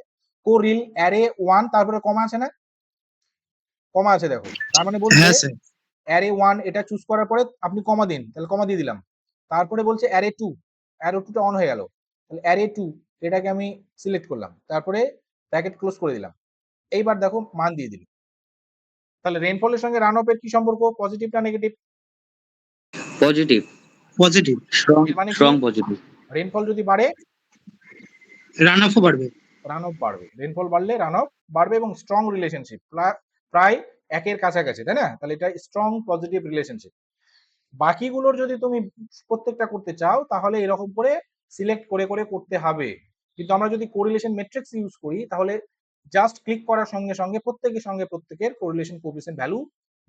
Speaker 1: কো রিল অ্যারে 1, তারপরে কমা আছে না, কমা আছে দেখো, তার মানে বলছে
Speaker 3: হ্যাঁ স্যার।
Speaker 1: অ্যারে 1 এটা চুজ করার পরে আপনি কমা দিন, তাহলে কমা দিয়ে দিলাম। তারপরে বলছে অ্যারে 2, অ্যারো 2টা অন হয়ে গেল, তাহলে অ্যারে 2 এটাকে আমি সিলেক্ট করলাম, তারপরে ব্র্যাকেট ক্লোজ করে দিলাম। এইবার দেখো মান দিয়ে দিল। তাহলে রেইনফলের সঙ্গে রান অফের কি সম্পর্ক, পজিটিভ না নেগেটিভ?
Speaker 2: Positive,
Speaker 3: positive.
Speaker 2: স্ট্রং
Speaker 1: এর মানে কি,
Speaker 2: স্ট্রং পজিটিভ।
Speaker 1: রেইনফল যদি বাড়ে
Speaker 3: রান অফও বাড়বে।
Speaker 1: রান অফ বাড়বে, রেইনফল বাড়লে রান অফ বাড়বে, এবং স্ট্রং রিলেশনশিপ প্রায় একের কাছাকাছি, তাই না? তাহলে এটা স্ট্রং পজিটিভ রিলেশনশিপ। বাকিগুলোর যদি তুমি প্রত্যেকটা করতে চাও তাহলে এরকম করে সিলেক্ট করে করে করতে হবে। কিন্তু আমরা যদি কোরিলেশন ম্যাট্রিক্স ইউজ করি তাহলে জাস্ট ক্লিক করার সঙ্গে সঙ্গে প্রত্যেকের সঙ্গে প্রত্যেকের কোরিলেশন কোএফিসিয়েন্ট ভ্যালু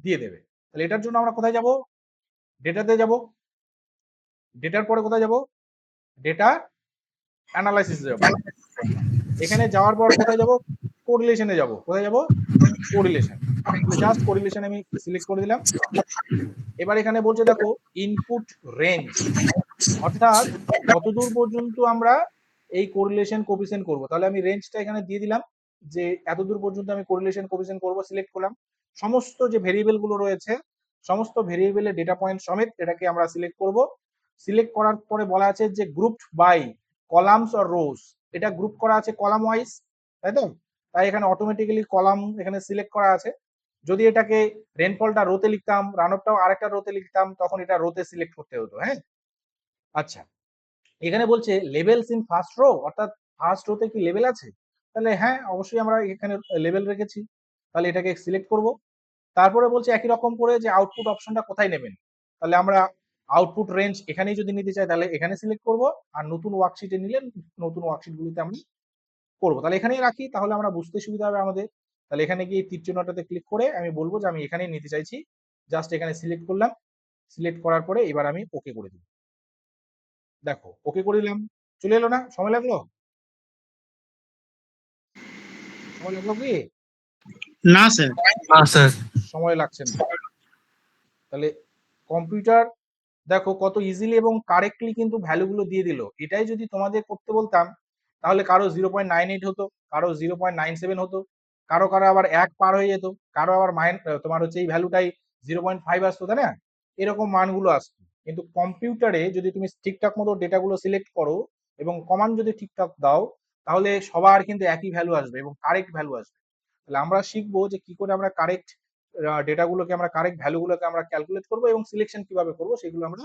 Speaker 1: দিয়ে দেবে। তাহলে এটার জন্য আমরা কোথায় যাব, ডেটাতে যাব, ডেটার পরে কোথায় যাব, ডেটা অ্যানালাইসিস যাব। এখানে যাওয়ার পর কোথায় যাব, কোরিলেশনে যাব, কোথায় যাব, কোরিলেশন। জাস্ট কোরিলেশন আমি সিলেক্ট করে দিলাম। এবার এখানে বলছে দেখো ইনপুট রেঞ্জ, অর্থাৎ কতদূর পর্যন্ত আমরা এই কোরিলেশন কোএফিসিয়েন্ট করব। তাহলে আমি রেঞ্জটা এখানে দিয়ে দিলাম যে এতদূর পর্যন্ত আমি কোরিলেশন কোএফিসিয়েন্ট করব, সিলেক্ট করলাম। সমস্ত যে ভেরিয়েবল গুলো রয়েছে সমস্ত ভেরিয়েবলের ডেটা পয়েন্ট সমেত এটাকে আমরা সিলেক্ট করব। সিলেক্ট করার পরে বলা আছে যে গ্রুপড বাই কলামস অর রোজ, এটা গ্রুপ করা আছে কলাম ওয়াইজ, তাই তো? তাই এখানে অটোমেটিক্যালি কলাম এখানে সিলেক্ট করা আছে। যদি এটাকে রেনফলটা রোতে লিখতাম, রানঅফটাও আরেকটা রোতে লিখতাম, তখন এটা রোতে সিলেক্ট করতে হতো। হ্যাঁ, আচ্ছা। এখানে বলছে লেভেলস ইন ফার্স্ট রো, অর্থাৎ ফার্স্ট রোতে কি লেভেল আছে? তাহলে হ্যাঁ, অবশ্যই আমরা এখানে লেভেল রেখেছি, তাহলে এটাকে সিলেক্ট করব। তারপরে বলছে একই রকম করে যে আউটপুট অপশনটা কোথায় নেবেন, তাহলে আমরা আউটপুট রেঞ্জ এখানেই যদি নিতে চাই তাহলে এখানে সিলেক্ট করব, আর নতুন ওয়ার্কশিটে নিলে নতুন ওয়ার্কশিটগুলিতে আমরা করবো। তাহলে এখানেই রাখি, তাহলে আমরা বুঝতে সুবিধা হবে আমাদের। তাহলে এখানে গিয়ে তীর চিহ্নটাতে ক্লিক করে আমি বলবো যে আমি এখানেই নিতে চাইছি, জাস্ট এখানে সিলেক্ট করলাম। সিলেক্ট করার পরে এবার আমি ওকে করে দিই। দেখো ওকে করে দিলাম, চলে এলো না? সময় লাগলো, সময় লাগলো কি?
Speaker 3: না স্যার।
Speaker 4: না স্যার।
Speaker 1: সময় লাগছে না। তাহলে কম্পিউটার দেখো কত ইজিলি এবং কারেক্টলি কিন্তু ভ্যালুগুলো দিয়ে দিল। এটাই যদি তোমাদের করতে বলতাম তাহলে কারো 0.98 হতো, কারো 0.97 হতো, কারো কারো আবার 1 পার হয়ে যেত, কারো আবার তোমার হচ্ছে এই ভ্যালুটাই 0.5 আসতো, তাই না? এরকম মানগুলো আসতো। কিন্তু কম্পিউটারে যদি তুমি ঠিকঠাক মতো ডেটাগুলো সিলেক্ট করো এবং কমান্ড যদি ঠিকঠাক দাও তাহলে সবার কিন্তু একই ভ্যালু আসবে এবং কারেক্ট ভ্যালু আসবে। তাহলে আমরা শিখবো যে কি করে আমরা কারেক্ট ডেটাগুলোকে, আমরা কারেক্ট ভ্যালুগুলোকে আমরা ক্যালকুলেট করবো এবং সিলেকশন কিভাবে করবো সেগুলো আমরা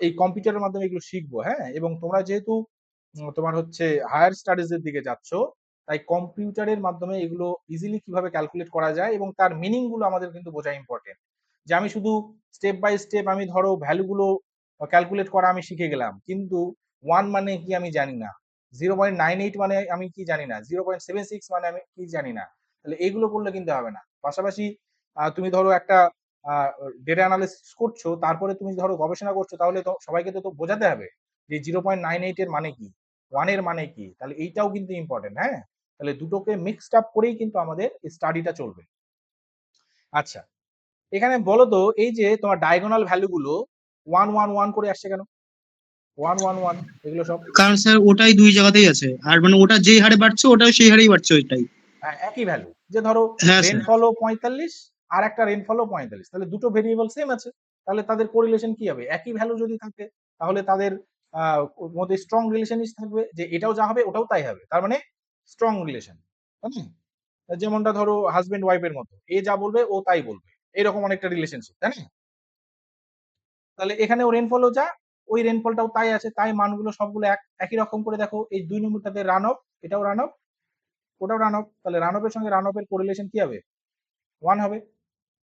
Speaker 1: এই কম্পিউটারের মাধ্যমে এগুলো শিখবো। হ্যাঁ, এবং তোমরা যেহেতু তোমার হচ্ছে হায়ার স্টাডিজ এর দিকে যাচ্ছ, তাই কম্পিউটারের মাধ্যমে এগুলো ইজিলি কিভাবে ক্যালকুলেট করা যায় এবং তার মিনিং গুলো আমাদের কিন্তু বোঝা ইম্পর্টেন্ট। যে আমি শুধু স্টেপ বাই স্টেপ আমি ধরো ভ্যালুগুলো ক্যালকুলেট করা আমি শিখে গেলাম, কিন্তু 1 মানে কি আমি জানি না, 0.98 মানে আমি কি জানি না, 0.76 মানে আমি কি জানি না, তাহলে এইগুলো করলে কিন্তু হবে না। পাশাপাশি তুমি ধরো একটা ডেটা অ্যানালিসিস করছো, তারপরে তুমি ধরো গবেষণা করছো, তাহলে তো সবাইকে তো বোঝাতে হবে যে 0.98 এর মানে কি, 1 এর মানে কি, তাহলে এইটাও কিন্তু ইম্পর্টেন্ট। হ্যাঁ, তাহলে দুটোকে মিক্সড আপ করেই কিন্তু আমাদের স্টাডিটা চলবে। আচ্ছা, এখানে বলো তো এই যে তোমার ডায়াগোনাল ভ্যালুগুলো 111 করে আসছে কেন? 111 এগুলো সব
Speaker 3: কারণ স্যার ওটাই দুই জায়গাতেই আছে, আর মানে ওটা যেই হারে বাড়ছে ওটাও সেই হারেই বাড়ছে ওইটাই।
Speaker 1: একই ভ্যালু। যে ধরো
Speaker 3: হ্যাঁ স্যার।
Speaker 1: রেনফলও 45 আর একটা রেনফলও 45, তাহলে দুটো ভেরিয়েবল সেম আছে, তাহলে তাদের কোরিলেশন কি হবে? একই ভ্যালু যদি থাকে তাহলে তাদের মধ্যে স্ট্রং রিলেশনই থাকবে, যে এটাও যা হবে ওটাও তাই হবে, তার মানে স্ট্রং রিলেশন, তাই না? যেমনটা ধরো হাজবেন্ড ওয়াইফের মতো, এ যা বলবে ও তাই বলবে, এরকম অনেকটা রিলেশনশিপ, তাই না? তাহলে এখানেও রেনফলও যা, ওই রেনফলটাও তাই আছে, তাই মানগুলো সবগুলো একই রকম করে। দেখো এই 2 নম্বরটাতে রান অফ, এটাও রান অফ, ওটাও রান অফ, তাহলে রান অফের সঙ্গে রান অফের কোরিলেশন কি হবে? 1 হবে,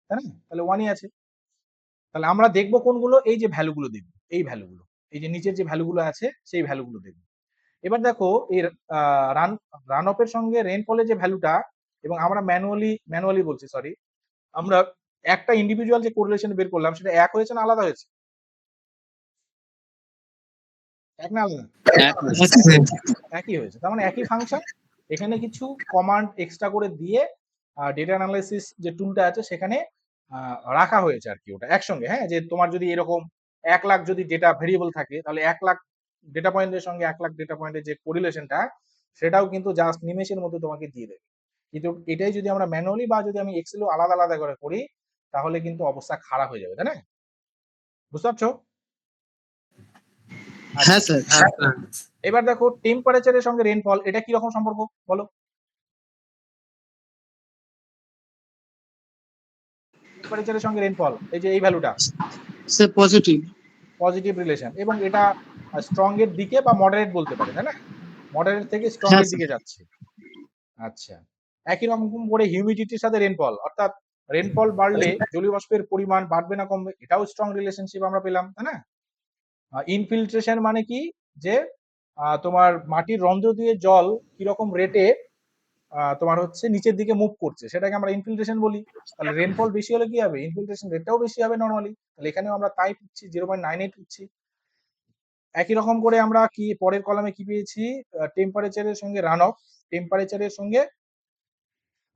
Speaker 1: তাই না? তাহলে 1ই আছে। তাহলে আমরা দেখবো কোনগুলো? এই যে ভ্যালুগুলো দেখবো, এই ভ্যালুগুলো, এই যে নিচের যে ভ্যালুগুলো আছে সেই ভ্যালুগুলো দেখবো। এবার দেখো এই রান অফের সঙ্গে রেইনফলের যে ভ্যালুটা, এবং আমরা ম্যানুয়ালি বলছি, সরি, আমরা একটা ইন্ডিভিজুয়াল যে কোরিলেশন বের করলাম সেটা এক হয়েছে না আলাদা হয়েছে? এক না আলাদা? একই হয়েছে, তার মানে একই ফাংশন। এখানে কিছু কমান্ড এক্সট্রা করে দিয়ে ডেটা অ্যানালাইসিস যে টুলটা আছে সেখানে রাখা হয়েছে আর কি, ওটা একসঙ্গে। হ্যাঁ, যে তোমার যদি এরকম 1 লাখ যদি ডেটা ভেরিয়েবল থাকে, তাহলে 1 লাখ ডেটা পয়েন্টের সঙ্গে 1 লাখ ডেটা পয়েন্টের যে কোরিলেশনটা, সেটাও কিন্তু জাস্ট নিমেষের মধ্যে তোমাকে দিয়ে দেবে। কিন্তু এটাই যদি আমরা ম্যানুয়ালি বা যদি আমি এক্সেলও আলাদা আলাদা করে করি, তাহলে কিন্তু অবস্থা খারাপ হয়ে যাবে, তাই না? বুঝতে পারছো?
Speaker 3: হ্যাঁ স্যার।
Speaker 1: এবার দেখো টেম্পারেচারের সঙ্গে রেইনফল, এটা কি রকম সম্পর্ক বলো? টেম্পারেচারের সঙ্গে রেইনফল, এই যে এই ভ্যালুটা,
Speaker 3: স্যার পজিটিভ।
Speaker 1: পজিটিভ রিলেশন, এবং এটা স্ট্রং এর দিকে বা মডারেট বলতে পারে, তাই না? মডারেট থেকে স্ট্রং
Speaker 3: হ্যাঁ
Speaker 1: এর
Speaker 3: স্যার।
Speaker 1: দিকে যাচ্ছে। আচ্ছা, একই রকম করে হিউমিডিটির সাথে রেইনফল, অর্থাৎ রেইনফল বাড়লে জলীয় বাষ্পের পরিমাণ বাড়বে না কমবে, এটাও স্ট্রং রিলেশনশিপ আমরা পেলাম, তাই না? ইনফিল্ট্রেশন মানে কি? যে তোমার মাটির রন্ধ্র দিয়ে জল কিরকম রেটে তোমার হচ্ছে নিচের দিকে মুভ করছে, সেটাকে আমরা ইনফিল্ট্রেশন বলি। তাহলে রেইনফল বেশি হলে কি হবে? ইনফিল্ট্রেশন রেটটাও বেশি হবে নরমালি। তাহলে এখানেও আমরা তাই পাচ্ছি, 0.98 পাচ্ছি। একই রকম করে আমরা কি পরের কলামে কি পেয়েছি? টেম্পারেচারের সঙ্গে রান অফ, টেম্পারেচারের সঙ্গে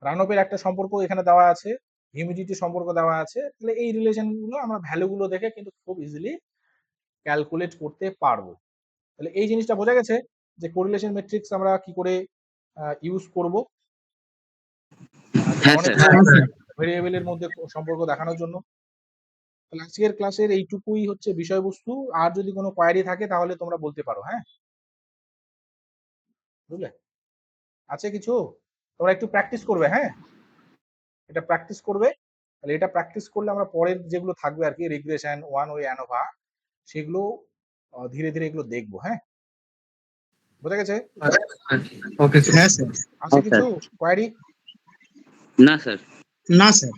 Speaker 1: রান অফের একটা সম্পর্ক এখানে দেওয়া আছে, হিউমিডিটি সম্পর্ক দেওয়া আছে। তাহলে এই রিলেশন গুলো আমরা ভ্যালুগুলো দেখে কিন্তু খুব ইজিলি ক্যালকুলেট করতে পারবো। তাহলে এই জিনিসটা বোঝা গেছে যে কোরিলেশন ম্যাট্রিক্স আমরা কি করে ইউজ করব
Speaker 2: হ্যাঁ
Speaker 1: অনেক
Speaker 2: স্যার।
Speaker 1: ভেরিয়েবলের মধ্যে সম্পর্ক দেখানোর জন্য। তাহলে আজকের ক্লাসের এইটুকুই হচ্ছে বিষয়বস্তু। আর যদি কোনো কোয়ারি থাকে তাহলে তোমরা বলতে পারো, হ্যাঁ? বুঝলে? আছে কিছু? তোমরা একটু প্র্যাকটিস করবে, হ্যাঁ? এটা প্র্যাকটিস করবে। তাহলে এটা প্র্যাকটিস করলে আমরা পরের যেগুলো থাকবে আর কি, রিগ্রেশন, ওয়ান ওয়ে অ্যানোভা, সেগুলো ধীরে ধীরে এগুলো দেখবো, হ্যাঁ? বোঝা গেছে?
Speaker 3: Okay sir. হ্যাঁ স্যার।
Speaker 1: আছে কিছু কোয়ারি?
Speaker 2: না স্যার।
Speaker 3: না স্যার।